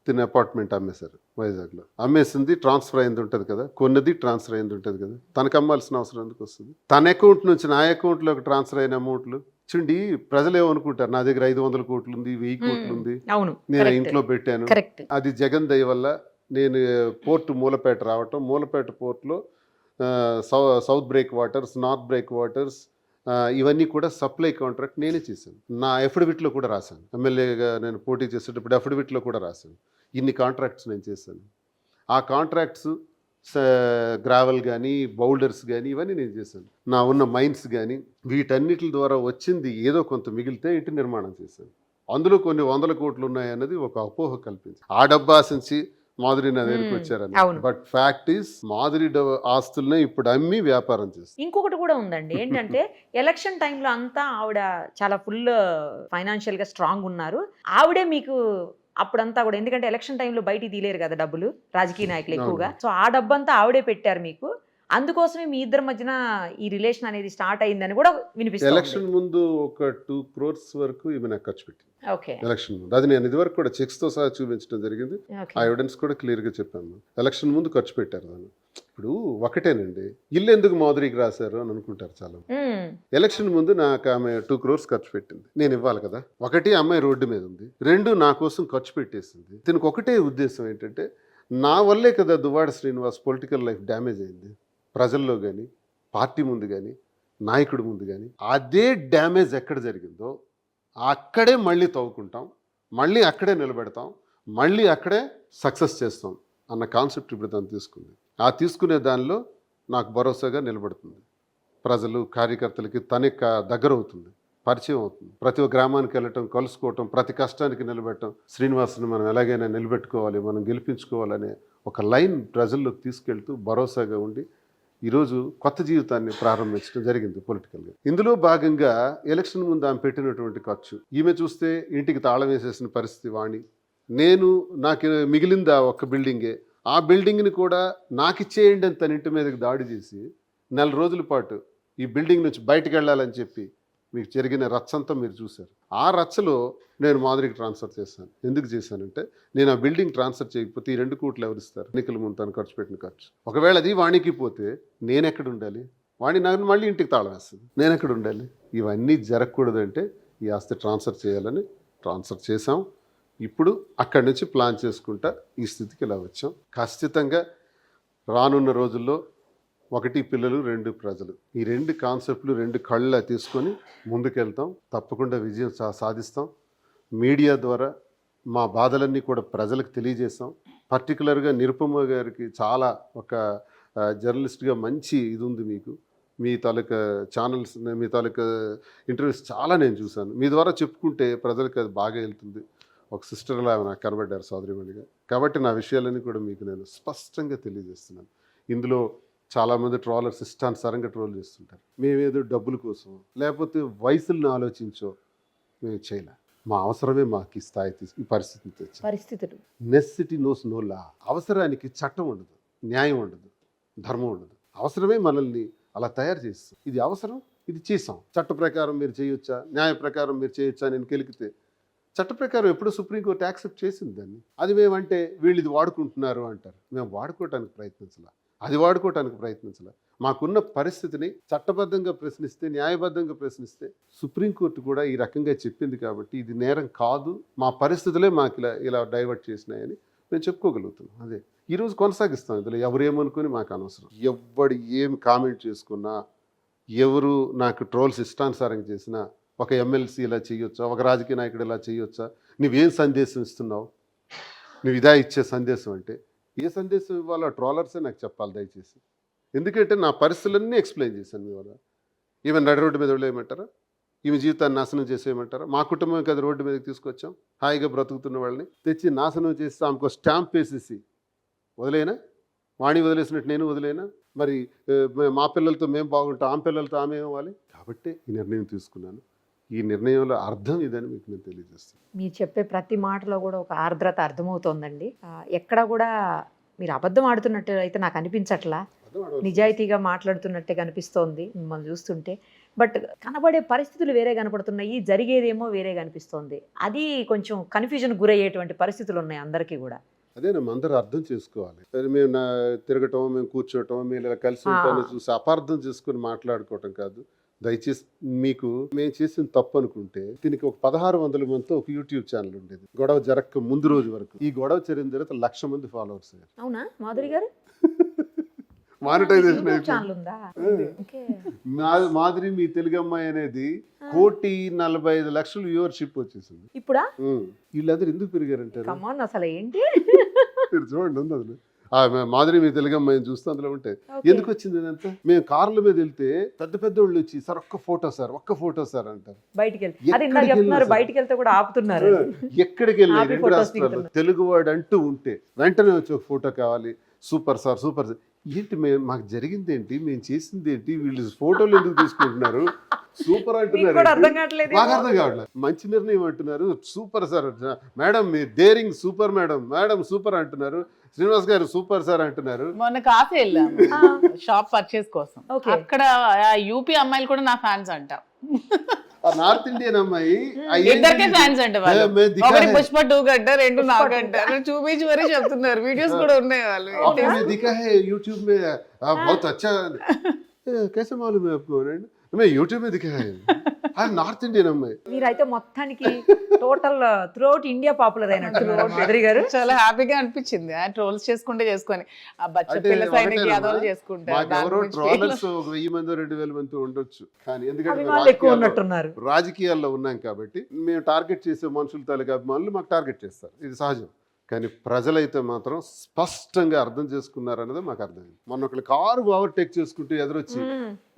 తిన్న అపార్ట్మెంట్ అమ్మేశారు వైజాగ్లో. అమ్మేసింది ట్రాన్స్ఫర్ అయింది ఉంటుంది కదా, కొన్నది ట్రాన్స్ఫర్ అయింది ఉంటుంది కదా, తనకు అమ్మాల్సిన అవసరం ఎందుకు వస్తుంది? తన అకౌంట్ నుంచి నా అకౌంట్లోకి ట్రాన్స్ఫర్ అయిన అమౌంట్లు చూడండి. ప్రజలు ఏమనుకుంటారు, నా దగ్గర 500 కోట్లు ఉంది, 1000 కోట్లు ఉంది, నేను ఇంట్లో పెట్టాను. అది జగన్ దయ వల్ల నేను పోర్టు మూలపేట రావటం, మూలపేట పోర్టులో south break waters, north break waters ఇవన్నీ కూడా సప్లై కాంట్రాక్ట్ నేనే చేశాను. నా ఎఫిడవిట్లో కూడా రాశాను. ఎమ్మెల్యేగా నేను పోటీ చేసేటప్పుడు ఎఫిడవిట్లో కూడా రాశాను. ఇన్ని కాంట్రాక్ట్స్ నేను చేశాను. ఆ కాంట్రాక్ట్స్ గ్రావెల్ కానీ, బౌల్డర్స్ కానీ ఇవన్నీ నేను చేశాను. నా ఉన్న మైన్స్ కానీ వీటన్నిటి ద్వారా వచ్చింది ఏదో కొంత మిగిలితే ఇంటి నిర్మాణం చేశాను. అందులో కొన్ని 100 కోట్లు ఉన్నాయన్నది ఒక అపోహ కల్పించి ఆ డబ్బు ఆశించి మాధురి నా దగ్గరికి వచ్చారని. బట్ ఫ్యాక్ట్ ఈస్ మాధురి ఆస్తుల్ని ఇప్పుడు అమ్మి వ్యాపారం చేస్తారు. ఇంకొకటి కూడా ఉందండి, ఏంటంటే ఎలక్షన్ టైంలో అంతా ఆవిడ చాలా ఫుల్ ఫైనాన్షియల్ గా స్ట్రాంగ్ ఉన్నారు. ఆవిడే మీకు అప్పుడంతా కూడా, ఎందుకంటే ఎలక్షన్ టైంలో బయటికి తీలేరు కదా డబ్బులు రాజకీయ నాయకులు ఎక్కువగా, సో ఆ డబ్బంతా ఆవిడే పెట్టారు మీకు, అందుకోసమే మీ ఇద్దరి మధ్యన ఈ రిలేషన్ అనేది స్టార్ట్ అయిందని కూడా వినిపిస్తుంది. ఎలక్షన్ ముందు ఒక 2 crores వరకు ఈమె నాకు ఖర్చు పెట్టింది ఓకే ఎలక్షన్ ముందు. అది నేను ఇదివరకు కూడా చెక్స్ తో సహా చూపించడం జరిగింది. ఓకే ఆ ఎవిడెన్స్ కూడా క్లియర్ గా చెప్పాను. ఎలక్షన్ ముందు ఖర్చు పెట్టారు దాన్ని. ఇప్పుడు ఒకటేనండి, ఇల్లు ఎందుకు మాధురికి రాశారు అని అనుకుంటారు చాలా. ఎలక్షన్ ముందు నాకు ఆమె 2 crores ఖర్చు పెట్టింది, నేను ఇవ్వాలి కదా. ఒకటి, అమ్మాయి రోడ్డు మీద ఉంది. 2, నా కోసం ఖర్చు పెట్టేసింది. దీనికి ఒకటే ఉద్దేశం ఏంటంటే, నా వల్లే కదా Duvvada Srinivas political life damage అయింది. ప్రజల్లో కానీ, పార్టీ ముందు కానీ, నాయకుడి ముందు కానీ. అదే డ్యామేజ్ ఎక్కడ జరిగిందో అక్కడే మళ్ళీ తవ్వుకుంటాం, మళ్ళీ అక్కడే నిలబెడతాం, మళ్ళీ అక్కడే సక్సెస్ చేస్తాం అన్న కాన్సెప్ట్ ఇప్పుడు తను తీసుకుంది. ఆ తీసుకునే దానిలో నాకు భరోసాగా నిలబడుతుంది. ప్రజలు, కార్యకర్తలకి తనే దగ్గర అవుతుంది, పరిచయం అవుతుంది. ప్రతి ఒక్క గ్రామానికి వెళ్ళటం, కలుసుకోవటం, ప్రతి కష్టానికి నిలబెట్టడం, శ్రీనివాసుని మనం ఎలాగైనా నిలబెట్టుకోవాలి, మనం గెలిపించుకోవాలనే ఒక లైన్ ప్రజల్లోకి తీసుకెళ్తూ భరోసాగా ఉండి ఈరోజు కొత్త జీవితాన్ని ప్రారంభించడం జరిగింది పొలిటికల్గా. ఇందులో భాగంగా ఎలక్షన్ ముందు ఆమె పెట్టినటువంటి ఖర్చు, ఈమె చూస్తే ఇంటికి తాళం వేసేసిన పరిస్థితి వాణి. నాకు మిగిలింది ఆ ఒక్క బిల్డింగే. ఆ బిల్డింగ్ని కూడా నాకు ఇచ్చేయండి అని తన ఇంటి మీదకి దాడి చేసి 4 రోజుల పాటు ఈ బిల్డింగ్ నుంచి బయటకు వెళ్ళాలని చెప్పి మీకు జరిగిన రచ్చంతా మీరు చూశారు. ఆ రచ్చలో నేను మాధురికి ట్రాన్స్ఫర్ చేశాను. ఎందుకు చేశానంటే, నేను ఆ బిల్డింగ్ ట్రాన్స్ఫర్ చేయకపోతే ఈ 2 కోట్లు ఎవరిస్తారు? ఎన్నికల ముందు తను ఖర్చు పెట్టిన ఖర్చు. ఒకవేళ అది వాణికి పోతే నేను ఎక్కడ ఉండాలి? వాణి నాకు మళ్ళీ ఇంటికి తాళం వేస్తుంది, నేను ఎక్కడ ఉండాలి? ఇవన్నీ జరగకూడదంటే ఈ ఆస్తి ట్రాన్స్ఫర్ చేయాలని ట్రాన్స్ఫర్ చేశాం. ఇప్పుడు అక్కడి నుంచి ప్లాన్ చేసుకుంటా ఈ స్థితికి ఇలా వచ్చాం. ఖచ్చితంగా రానున్న రోజుల్లో 1 పిల్లలు 2 ప్రజలు, ఈ 2 కాన్సెప్ట్లు 2 కళ్ళ తీసుకొని ముందుకెళ్తాం. తప్పకుండా విజయం సాధిస్తాం. మీడియా ద్వారా మా బాధలన్నీ కూడా ప్రజలకు తెలియజేస్తాం. పర్టికులర్గా నిరుపమ గారికి చాలా ఒక జర్నలిస్ట్గా మంచి ఇది ఉంది మీకు. మీ తాలూకా ఛానల్స్, మీ తాలూకా ఇంటర్వ్యూస్ చాలా నేను చూశాను. మీ ద్వారా చెప్పుకుంటే ప్రజలకు అది బాగా వెళ్తుంది. ఒక సిస్టర్లా నాకు కనబడ్డారు సోదరిమణిగా. కాబట్టి నా విషయాలన్నీ కూడా మీకు నేను స్పష్టంగా తెలియజేస్తున్నాను. ఇందులో చాలామంది ట్రోలర్స్ ఇష్టానుసారంగా ట్రోల్ చేస్తుంటారు. మేమేదో డబ్బుల కోసం, లేకపోతే వయసులను ఆలోచించో మేము చేయలే. మా అవసరమే మాకు ఈ స్థాయి ఈ పరిస్థితిని తెచ్చి. పరిస్థితులు నెసెసిటీ నోస్ నో లా. అవసరానికి చట్టం ఉండదు, న్యాయం ఉండదు, ధర్మం ఉండదు. అవసరమే మనల్ని అలా తయారు చేస్తాం. ఇది అవసరం, ఇది చేసాం. చట్ట ప్రకారం మీరు చేయొచ్చా, న్యాయ ప్రకారం మీరు చేయొచ్చా నేను కెలికితే, చట్ట ప్రకారం ఎప్పుడూ సుప్రీంకోర్టు యాక్సెప్ట్ చేసింది దాన్ని. అది మేమంటే వీళ్ళు ఇది వాడుకుంటున్నారు అంటారు. మేము వాడుకోవటానికి ప్రయత్నించాల, అది వాడుకోవటానికి ప్రయత్నించాల. మాకున్న పరిస్థితిని చట్టబద్ధంగా ప్రశ్నిస్తే, న్యాయబద్ధంగా ప్రశ్నిస్తే, సుప్రీంకోర్టు కూడా ఈ రకంగా చెప్పింది కాబట్టి ఇది నేరం కాదు, మా పరిస్థితులే మాకు ఇలా డైవర్ట్ చేసినాయని మేము చెప్పుకోగలుగుతున్నాం. అదే ఈరోజు కొనసాగిస్తాం. ఇందులో ఎవరేమనుకుని మాకు అనవసరం. ఎవడు ఏం కామెంట్ చేసుకున్నా, ఎవరు నాకు ట్రోల్స్ ఇష్టానుసారంగా చేసినా, ఒక ఎమ్మెల్సీ ఇలా చేయొచ్చా, ఒక రాజకీయ నాయకుడు ఇలా చేయొచ్చా, నువ్వేం సందేశం ఇస్తున్నావు, నువ్వు ఇదా ఇచ్చే సందేశం అంటే, ఏ సందేశం ఇవ్వాలో ట్రోలర్సే నాకు చెప్పాలి దయచేసి. ఎందుకంటే నా పరిస్థితులన్నీ ఎక్స్ప్లెయిన్ చేశాను. మీ వల్ల ఈమె నడి రోడ్డు మీద వదిలేయమంటారా? ఈమె జీవితాన్ని నాశనం చేసేయమంటారా? మా కుటుంబం కదా రోడ్డు మీదకి తీసుకొచ్చాం. హాయిగా బ్రతుకుతున్న వాళ్ళని తెచ్చి నాశనం చేసి ఆమెకు స్టాంప్ వేసేసి వదిలేనా? వాణి వదిలేసినట్టు నేను వదిలేనా? మరి మా పిల్లలతో మేము బాగుంటాం, ఆమె పిల్లలతో ఆమె ఇవ్వాలి. కాబట్టి ఈ నిర్ణయం తీసుకున్నాను. ఈ నిర్ణయంలో అర్థం ఇదని మీకు నేను తెలియజేస్తాను. మీరు చెప్పే ప్రతి మాటలో కూడా ఒక ఆర్ద్రత అర్థమవుతోందండి. ఎక్కడ కూడా మీరు అబద్ధం ఆడుతున్నట్టు అయితే నాకు అనిపించట్లా, నిజాయితీగా మాట్లాడుతున్నట్టే కనిపిస్తోంది మిమ్మల్ని చూస్తుంటే. బట్ కనబడే పరిస్థితులు వేరే కనపడుతున్నాయి, జరిగేదేమో వేరే కనిపిస్తోంది. అది కొంచెం కన్ఫ్యూజన్ గురయ్యేటువంటి పరిస్థితులు ఉన్నాయి అందరికీ కూడా. అదే అందరూ అర్థం చేసుకోవాలి. మేము తిరగటం, మేము కూర్చోవటం, మీరు ఇలా కలిసి ఉంటామని చూసి అపార్థం చేసుకుని మాట్లాడుకోవటం కాదు. దయచేసి మీకు మేము చేసిన తప్పు అనుకుంటే, దీనికి ఒక 1600 మందితో ఒక యూట్యూబ్ ఛానల్ ఉండేది గొడవ జరగక ముందు రోజు వరకు. ఈ గొడవ జరిగిన తర్వాత 1,00,000 మంది ఫాలోవర్స్ అయ్యారు. అవునా మాధురి గారు? మానిటైజేషన్ మాధురి మీ తెలుగు అమ్మాయి అనేది 1,45,00,000 వ్యూవర్షిప్ వచ్చేసింది. ఇప్పుడా? వీళ్ళందరూ ఎందుకు పెరిగారంటారు? అసలు ఏంటి మీరు చూడండి, ఉంది అందులో. మాధురి మీ తెలుగు అమ్మాయిని చూస్తే అందులో ఉంటాయి. ఎందుకు వచ్చింది అదంతా? మేము కార్ల మీద వెళ్తే పెద్ద పెద్ద వాళ్ళు వచ్చి సార్ ఒక్క ఫోటో సార్ అంటారు. బయటికి వెళ్తే కూడా ఆపుతున్నారు. ఎక్కడికి వెళ్ళి 2 రాష్ట్రాల్లో తెలుగువాడు అంటూ ఉంటే వెంటనే వచ్చి ఒక ఫోటో కావాలి, సూపర్ సార్ ఏంటి, మాకు జరిగింది ఏంటి, మేము చేసింది ఏంటి, వీళ్ళు ఫోటోలు ఎందుకు తీసుకుంటున్నారు, సూపర్ మీకు కూడా అర్థం కావట్లేదు మాకు అర్థం కావట్లేదు. మంచి నిర్ణయం అంటున్నారు, సూపర్ సార్. మేడం మీ daring super, madam madam super అంటున్నారు, శ్రీనివాస్ గారు సూపర్ సార్ అంటున్నారు. మొన్న కాఫీ వెళ్ళాము షాప్ పర్చేస్ కోసం. Okay. అక్కడ యూపీ అమ్మాయిలు కూడా నా ఫ్యాన్స్ అంట. ఆ నార్త్ ఇండియన్ అమ్మాయి ఇద్దరికే ఫ్యాన్స్ అంట వాళ్ళు. మే దిఖా ఒకటి హై. పుష్ప 2 గంట, 2 నాగంట చూపించి మరీ చెప్తున్నారు. వీడియోస్ కూడా ఉన్నాయి వాళ్ళు. आपने में दिखा है यूट्यूब में बहुत अच्छा कैसे मालूम है आपको? मैं यूट्यूब में दिखा है నార్త్ ఇండియన్ అమ్మాయి. మీరైతే మొత్తానికి టోటల్ త్రూఅవుట్ ఇండియా పాపులర్ అయినట్టు మాధురి గారు. చాలా హ్యాపీగా అనిపించింది ఆ ట్రోల్స్ చేసుకుంటే చేసుకొని. ఆ బచ్చ అంటే పిల్ల సైనిక్ ఒకటేనమ్మా, యాదవులు చేసుకుంటారు. మాకెవరో దాని గురించి ట్రోలర్స్ 1000 మంది 2000 మంది ఉండొచ్చు, కానీ ఎందుకంటే మేము అభిమానులు ఎక్కువ ఉన్నట్టున్నారు. రాజకీయాల్లో ఉన్నాం కాబట్టి మేము టార్గెట్ చేసే మనుషుల తాలూకా అభిమానులు మాకు టార్గెట్ చేస్తారు, ఇది సహజం. కానీ ప్రజలైతే మాత్రం స్పష్టంగా అర్థం చేసుకున్నారన్నది మాకు అర్థమైంది. మొన్న ఒకళ్ళు కారు ఓవర్టేక్ చేసుకుంటూ ఎదురొచ్చి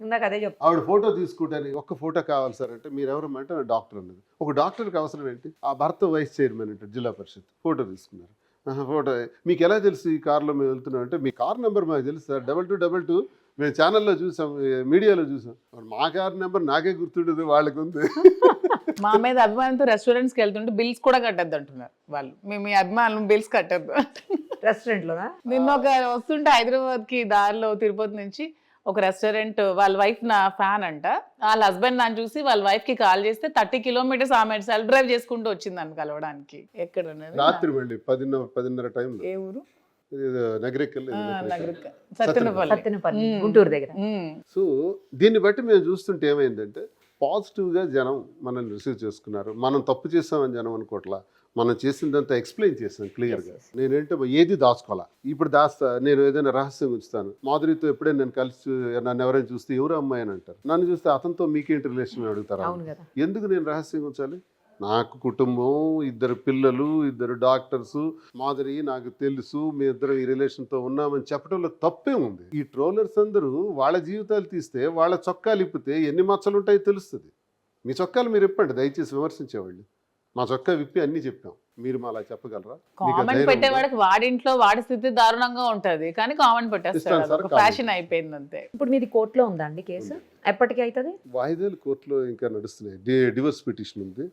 ఇందాక అదే చెప్తా. ఆవిడ ఫోటో తీసుకుంటాను, ఒక్క ఫోటో కావాలి సార్ అంటే, మీరు ఎవరు అంటే నేను డాక్టర్ అన్నది. ఒక డాక్టర్కి అవసరం ఏంటి? ఆ భర్త వైస్ చైర్మన్ అంటే జిల్లా పరిషత్ ఫోటో తీసుకున్నారు. ఫోటో మీకు ఎలా తెలుసు ఈ కార్లో మేము వెళ్తున్నాం అంటే, మీ కార్ నెంబర్ మాకు తెలుసు సార్, 2222 మేము ఛానల్లో చూసాం, మీడియాలో చూసాం. మా కార్ నెంబర్ నాకే గుర్తుండదు, వాళ్ళకి ఉంది. మా మీద అభిమానంతో రెస్టారెంట్స్కి వెళ్తుంటే బిల్స్ కూడా కట్టద్దు అంటున్నారు వాళ్ళు. మేము మీ అభిమానులు బిల్స్ కట్టద్దు. రెస్టారెంట్ లోనా? నిన్న ఒక వస్తుంటే హైదరాబాద్కి దారిలో తిరుపతి నుంచి ఒక రెస్టారెంట్, వాళ్ళ వైఫ్ నా ఫ్యాన్ అంట. వాళ్ళ హస్బెండ్ నన్ను చూసి వాళ్ళ వైఫ్ కి కాల్ చేస్తే 30 కిలోమీటర్స్ ఆమె సెల్ఫ్ డ్రైవ్ చేసుకుంటూ వచ్చింది నన్ను కలవడానికి. ఎక్కడ ఉన్నది? రాత్రి వెళ్ళి 10:30 టైంలో. ఏ ఊరు? నగరెక్కల్, సత్తెనపల్లి, గుంటూరు దగ్గర. సో దీన్ని బట్టి మేము చూస్తుంటే ఏమైందంటే, పాజిటివ్గా జనం మనల్ని రిసీవ్ చేసుకున్నారు. మనం తప్పు చేసామని జనం అనుకోవట్లా, మనం చేసిందంతా ఎక్స్ప్లెయిన్ చేసాం క్లియర్గా. నేనేంటే ఏది దాచుకోవాలా, ఇప్పుడు దాస్తా. నేను ఏదైనా రహస్యం ఉంచుతాను. మాధురితో ఎప్పుడైనా నేను కలిసి నన్ను ఎవరైనా చూస్తే ఎవరు అమ్మాయి అని అంటారు, నన్ను చూస్తే అతనితో మీకేంటి రిలేషన్ అడుగుతారా? ఎందుకు నేను రహస్యం ఉంచాలి? నాకు కుటుంబం, 2 పిల్లలు, 2 డాక్టర్సు, మాధురి నాకు తెలుసు, మీ ఇద్దరు ఈ రిలేషన్తో ఉన్నామని చెప్పడంలో తప్పే ఉంది. ఈ ట్రోలర్స్ అందరూ వాళ్ళ జీవితాలు తీస్తే, వాళ్ళ చొక్కాలు ఇప్పితే ఎన్ని మచ్చలు ఉంటాయో తెలుస్తుంది. మీ చొక్కాలు మీరు ఇప్పండి దయచేసి, విమర్శించేవాళ్ళు. మా చొక్కా విప్పి అన్ని చెప్పాం, మీరు మా అలా చెప్పగలరా? కామెంట్ పెట్టేవాడికి వాడింట్లో వాడి స్థితి దారుణంగా ఉంటది, కానీ కామెంట్ పెట్టేస్తారు. ఫ్యాషన్ అయిపోయింది అంతే. ఇప్పుడు మీది కోర్టులో ఉందా అండి కేసు? ఎప్పటికీ అవుతుంది? వాయిదాలు కోర్టులో ఇంకా నడుస్తున్నాయి. డివోర్స్ పిటిషన్ ఉంది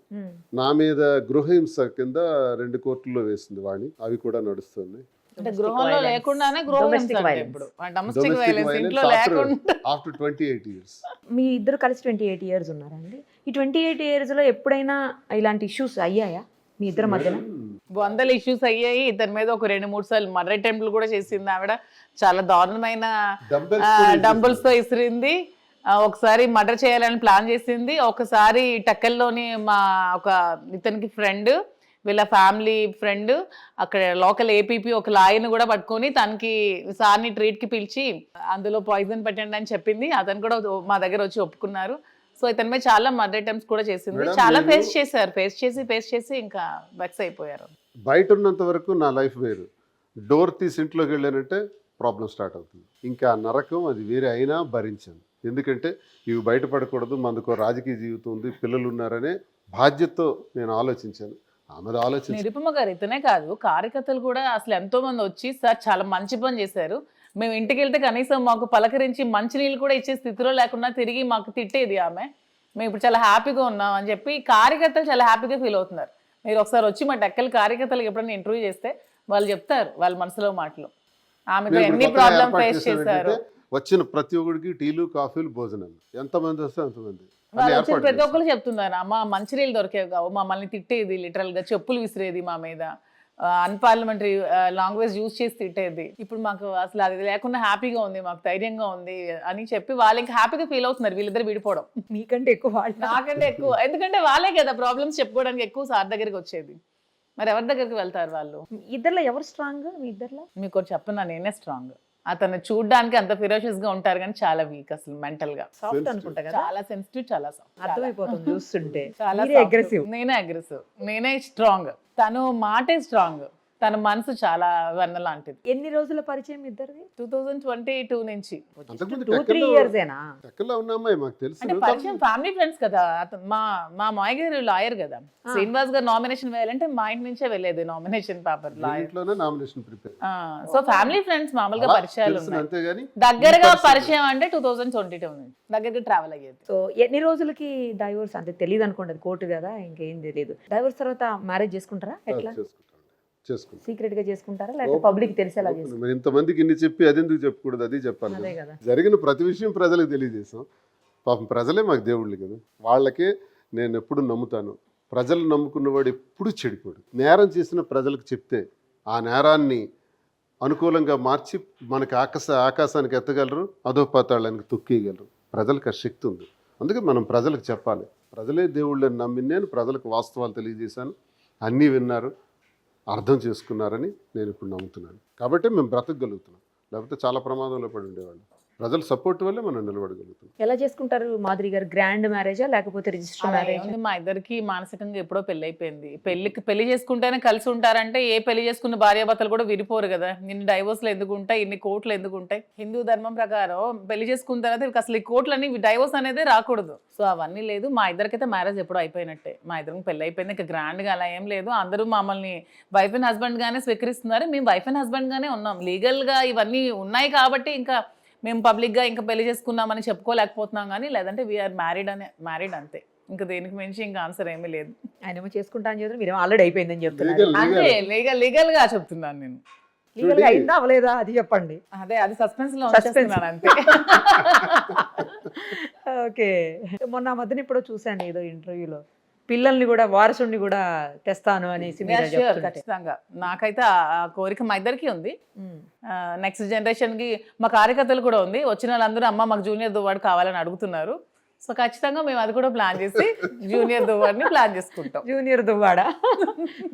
నా మీద, గృహహింస కింద 2 కోర్టుల్లో వేసింది వాణి, అవి కూడా నడుస్తున్నాయి. అంటే గృహంలో లేకుండానే గృహహింస అంటే ఇప్పుడు డొమెస్టిక్ వైలెన్స్ ఇంట్లో లేకుండా. After 28 years. మీ ఇద్దరు కలిసి 28 years ఉన్నారండి. ఈ 28 years లో ఎప్పుడైనా ఇలాంటి ఇష్యూస్ అయ్యాయా మీ ఇద్దరి మధ్యన? 100 ఇష్యూస్ అయ్యాయి. ఇతని మీద ఒక 2-3 సార్లు మర్డర్ అటెంప్ట్లు కూడా చేసింది ఆవిడ. చాలా దారుణమైన డంబుల్స్ తో ఇసిరింది. ఒకసారి మర్డర్ చేయాలని ప్లాన్ చేసింది. ఒకసారి టెక్కల్లోని మా ఒక ఇతనికి ఫ్రెండ్, వీళ్ళ ఫ్యామిలీ ఫ్రెండ్, అక్కడ లోకల్ ఏపీపీ ఒక లాయర్ని కూడా పట్టుకొని తనకి సార్ని ట్రీట్కి పిలిచి అందులో పాయిజన్ పెట్టండి అని చెప్పింది. అతను కూడా మా దగ్గర వచ్చి ఒప్పుకున్నారు. సో ఇతని మీద చాలా మర్డర్ అటెంప్ట్స్ కూడా చేసింది. చాలా ఫేస్ చేసి ఇంకా వెక్స్ అయిపోయారు. బయట ఉన్నంత వరకు నా లైఫ్ వేరు, డోర్ తీసి ఇంట్లోకి వెళ్ళానంటే ప్రాబ్లం స్టార్ట్ అవుతుంది. ఇంకా నరకం అది వేరే అయినా భరించాను. ఎందుకంటే ఇవి బయటపడకూడదు, మనకు రాజకీయ జీవితం ఉంది, పిల్లలు ఉన్నారనే బాధ్యతతో నేను ఆలోచించాను. నిరుపమ గారు ఇతనే కాదు, కార్యకర్తలు కూడా అసలు ఎంతో మంది వచ్చి సార్ చాలా మంచి పని చేశారు, మేము ఇంటికి వెళ్తే కనీసం మాకు పలకరించి మంచినీళ్ళు కూడా ఇచ్చే స్థితిలో లేకుండా తిరిగి మాకు తిట్టేది ఆమె, మేము ఇప్పుడు చాలా హ్యాపీగా ఉన్నాం అని చెప్పి కార్యకర్తలు చాలా హ్యాపీగా ఫీల్ అవుతున్నారు. మీరు ఒకసారి వచ్చి మా టెక్కల కార్యకర్తలకు ఎప్పుడైనా ఇంటర్వ్యూ చేస్తే వాళ్ళు చెప్తారు వాళ్ళ మనసులో మాటలు. ఆమెతో ఎన్ని ప్రాబ్లమ్ ఫేస్ చేశారు. వచ్చిన ప్రతి ఒక్కరికి టీలు, కాఫీలు, భోజనాలు, ఎంతమంది వస్తే అంతమంది. వాళ్ళు వచ్చిన ప్రతి ఒక్కరు చెప్తున్నారు, అమ్మ మంచినీళ్ళు దొరికేవి కావు, మమ్మల్ని తిట్టేది, లిటరల్ గా చెప్పులు విసిరేది మా మీద, అన్పార్లమెంటరీ లాంగ్వేజ్ యూజ్ చేసి తిట్టేది. ఇప్పుడు మాకు అసలు అది లేకుండా హ్యాపీగా ఉంది, మాకు ధైర్యంగా ఉంది అని చెప్పి వాళ్ళు ఇంకా హ్యాపీగా ఫీల్ అవుతున్నారు. వీళ్ళిద్దరు విడిపోవడం మీకంటే ఎక్కువ వాళ్ళు, నాకంటే ఎక్కువ. ఎందుకంటే వాళ్ళే కదా ప్రాబ్లమ్స్ చెప్పుకోవడానికి ఎక్కువ సార్ దగ్గరికి వచ్చేది. మరి ఎవరి దగ్గరికి వెళ్తారు వాళ్ళు? ఇద్దరులో ఎవరు స్ట్రాంగ్? మీ ఇద్దరులో మీకు చెప్తున్నా, నేనే స్ట్రాంగ్. అతను చూడడానికి అంత ఫిరోషియస్ గా ఉంటారు కానీ చాలా వీక్ అసలు మెంటల్ గా. సాఫ్ట్ అనుకుంటా కదా? చాలా సెన్సిటివ్, చాలా సాఫ్ట్, అర్థమైపోతుంది చూస్తుంటే. చాలా అగ్రెసివ్, నేనే అగ్రెసివ్, నేనే స్ట్రాంగ్. తను మాటే స్ట్రాంగ్, తన మనసు చాలా వెన్న లాంటిది. ఎన్ని రోజుల పరిచయం ఇద్దరిది? 2022 నుంచి. అంతకుముందు 2-3 ఇయర్సేనా? టెక్కల్లో ఉన్న అమ్మాయి మాకు తెలుసు. అంటే పరిచయం ఫ్యామిలీ ఫ్రెండ్స్ కదా. మా మాయ గారు లాయర్ కదా. శ్రీనివాస్ గారు నామినేషన్ వేయాలంటే మా ఇంటి నుంచే వెళ్ళేది నామినేషన్ పేపర్ లాయర్. ఇంట్లోనే nomination prepare. So family friends మామూలుగా పరిచయాలు ఉన్నాయి. అంతేగాని దగ్గరగా పరిచయం అంటే 2022 నుంచి దగ్గరగా ట్రావెల్ అయ్యేది. సో ఎన్ని రోజులకి డైవోర్స్? అంటే తెలియదు అనుకోండి, అది కోర్టు కదా, ఇంకేం తెలియదు. డైవోర్స్ తర్వాత మ్యారేజ్ చేసుకుంటారా? ఎట్లా చేసుకుంటాం. సీక్రెట్ గా చేసుకుంటారా లేకపోతే పబ్లిక్ తెలిసేలా చేసుకుంటారా? మరి ఇంతమందికి ఇన్ని చెప్పి అది ఎందుకు చెప్పకూడదు? అది చెప్పాలి అదే కదా. కదా. జరిగిన ప్రతి విషయం ప్రజలకు తెలియజేసాం. పాపం ప్రజలే మాకు దేవుళ్ళు కదా. వాళ్ళకే నేను ఎప్పుడు నమ్ముతాను, ప్రజలు నమ్ముకున్నవాడు ఎప్పుడు చెడిపోడు. నేరం చేసిన ప్రజలకు చెప్తే ఆ నేరాన్ని అనుకూలంగా మార్చి మనకి ఆకాశానికి ఎత్తగలరు, అధోపాతాళానికి తొక్కేయగలరు. ప్రజలకు ఆ శక్తి ఉంది. అందుకే మనం ప్రజలకు చెప్పాలి. ప్రజలే దేవుళ్ళని నమ్మి నేను ప్రజలకు వాస్తవాలు తెలియజేశాను. అన్నీ విన్నారు, అర్థం చేసుకున్నారని నేను ఇప్పుడు నమ్ముతున్నాను. కాబట్టి మేము బ్రతకగలుగుతున్నాం. లేకపోతే చాలా ప్రమాదంలో పడి ఉండేవాళ్ళు. ప్రజల సపోర్ట్ వల్లే మనం నిలబడగలుగుతాం. ఎలా చేసుకుంటారు మాధురి గారు? గ్రాండ్ మ్యారేజా లేకపోతే రిజిస్టర్ అలా మ్యారేజ్? ఏముంది, మా ఇద్దరికి మానసికంగా ఎప్పుడో పెళ్లి అయిపోయింది. పెళ్లి చేసుకుంటేనే కలిసి ఉంటారంటే ఏ పెళ్లి చేసుకున్న భార్యాభర్తలు కూడా విడిపోరు కదా. ఇన్ని డైవోర్స్లు ఎందుకు ఉంటాయి, ఇన్ని కోర్టులు ఎందుకు ఉంటాయి? హిందూ ధర్మం ప్రకారం పెళ్లి చేసుకున్న తర్వాత అసలు ఈ కోర్టులని డైవోర్స్ అనేది రాకూడదు. సో అవన్నీ లేదు. మా ఇద్దరికైతే మ్యారేజ్ ఎప్పుడో అయిపోయినట్టే. మా ఇద్దరికి పెళ్లి అయిపోయింది. ఇంకా గ్రాండ్గా అలా ఏం లేదు. అందరూ మమ్మల్ని వైఫ్ అండ్ హస్బెండ్ గానే స్వీకరిస్తున్నారు. మేము వైఫ్ అండ్ హస్బెండ్ గానే ఉన్నాం. లీగల్గా ఇవన్నీ ఉన్నాయి కాబట్టి ఇంకా మేము పబ్లిక్గా ఇంకా పెళ్లి చేసుకున్నామని చెప్పుకోలేకపోతున్నాం. కానీ లేదంటే వీఆర్ మ్యారీడ్ అంతే. ఇంకా దేనికి మించి ఇంకా ఆన్సర్ ఏమీ లేదు. ఆయన ఏమో చేసుకుంటా అని చెప్తారు, మీరేమో ఆల్రెడీ అయిపోయిందని చెప్తున్నారు. అంతే, లీగల్ గా చెప్తున్నాను నేను. లీగల్ గా అయిందా అవలేదా అది చెప్పండి. అదే అది సస్పెన్స్ లో ఉంచేస్తున్నాను అంతే. ఓకే. మొన్న మధ్యన ఇప్పుడు చూసాను ఏదో ఇంటర్వ్యూలో, పిల్లల్ని కూడా వారసుని కూడా తెస్తాను అనేసి మీరు చెప్తుంటే. ఖచ్చితంగా నాకైతే ఆ కోరిక మా ఇద్దరికి ఉంది. నెక్స్ట్ జనరేషన్ కి మా కార్యకర్తలు కూడా ఉంది. వచ్చిన వాళ్ళందరూ అమ్మ మాకు జూనియర్ దువ్వాడు కావాలని అడుగుతున్నారు. సో ఖచ్చితంగా మేము అది కూడా ప్లాన్ చేసి జూనియర్ దువ్వాడిని ప్లాన్ చేసుకుంటాం. జూనియర్ దువ్వాడా?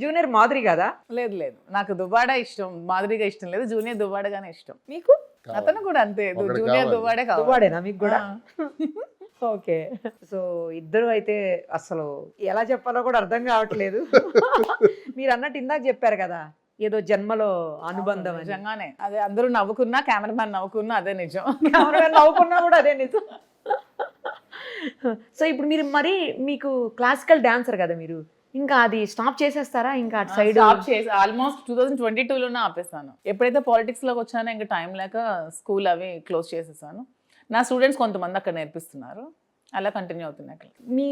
జూనియర్ మాధురి కదా? లేదు, నాకు దువ్వాడ ఇష్టం, మాధురిగా ఇష్టం లేదు. జూనియర్ దువ్వాడగానే ఇష్టం. మీకు? అతను కూడా అంతే, జూనియర్ దువ్వాడే కావాలి. దువ్వాడేనా మీకు కూడా? ఓకే. సో ఇద్దరు అయితే అసలు ఎలా చెప్పాలో కూడా అర్థం కావట్లేదు. మీరు అన్నట్టు ఇందాక చెప్పారు కదా ఏదో జన్మలో అనుబంధం అని. నిజంగానే అదే, అందరూ నవ్వుకున్నా, కెమెరామ్యాన్ నవ్వుకున్నా అదే నిజం. కెమెరామెన్ నవ్వుకున్నా కూడా అదే నిజం. సో ఇప్పుడు మీరు మరి మీకు క్లాసికల్ డాన్సర్ కదా మీరు, ఇంకా అది స్టాప్ చేసేస్తారా? ఇంకా అటు సైడ్ ఆల్మోస్ట్ 2022లోనే ఆపేస్తాను. ఎప్పుడైతే పాలిటిక్స్ లోకి వచ్చానో ఇంకా టైం లేక స్కూల్ అవి క్లోజ్ చేసేసాను. నా స్టూడెంట్స్ కొంతమంది అక్కడ నేర్పిస్తున్నారు, అలా కంటిన్యూ అవుతున్నాయి. అక్కడ మీ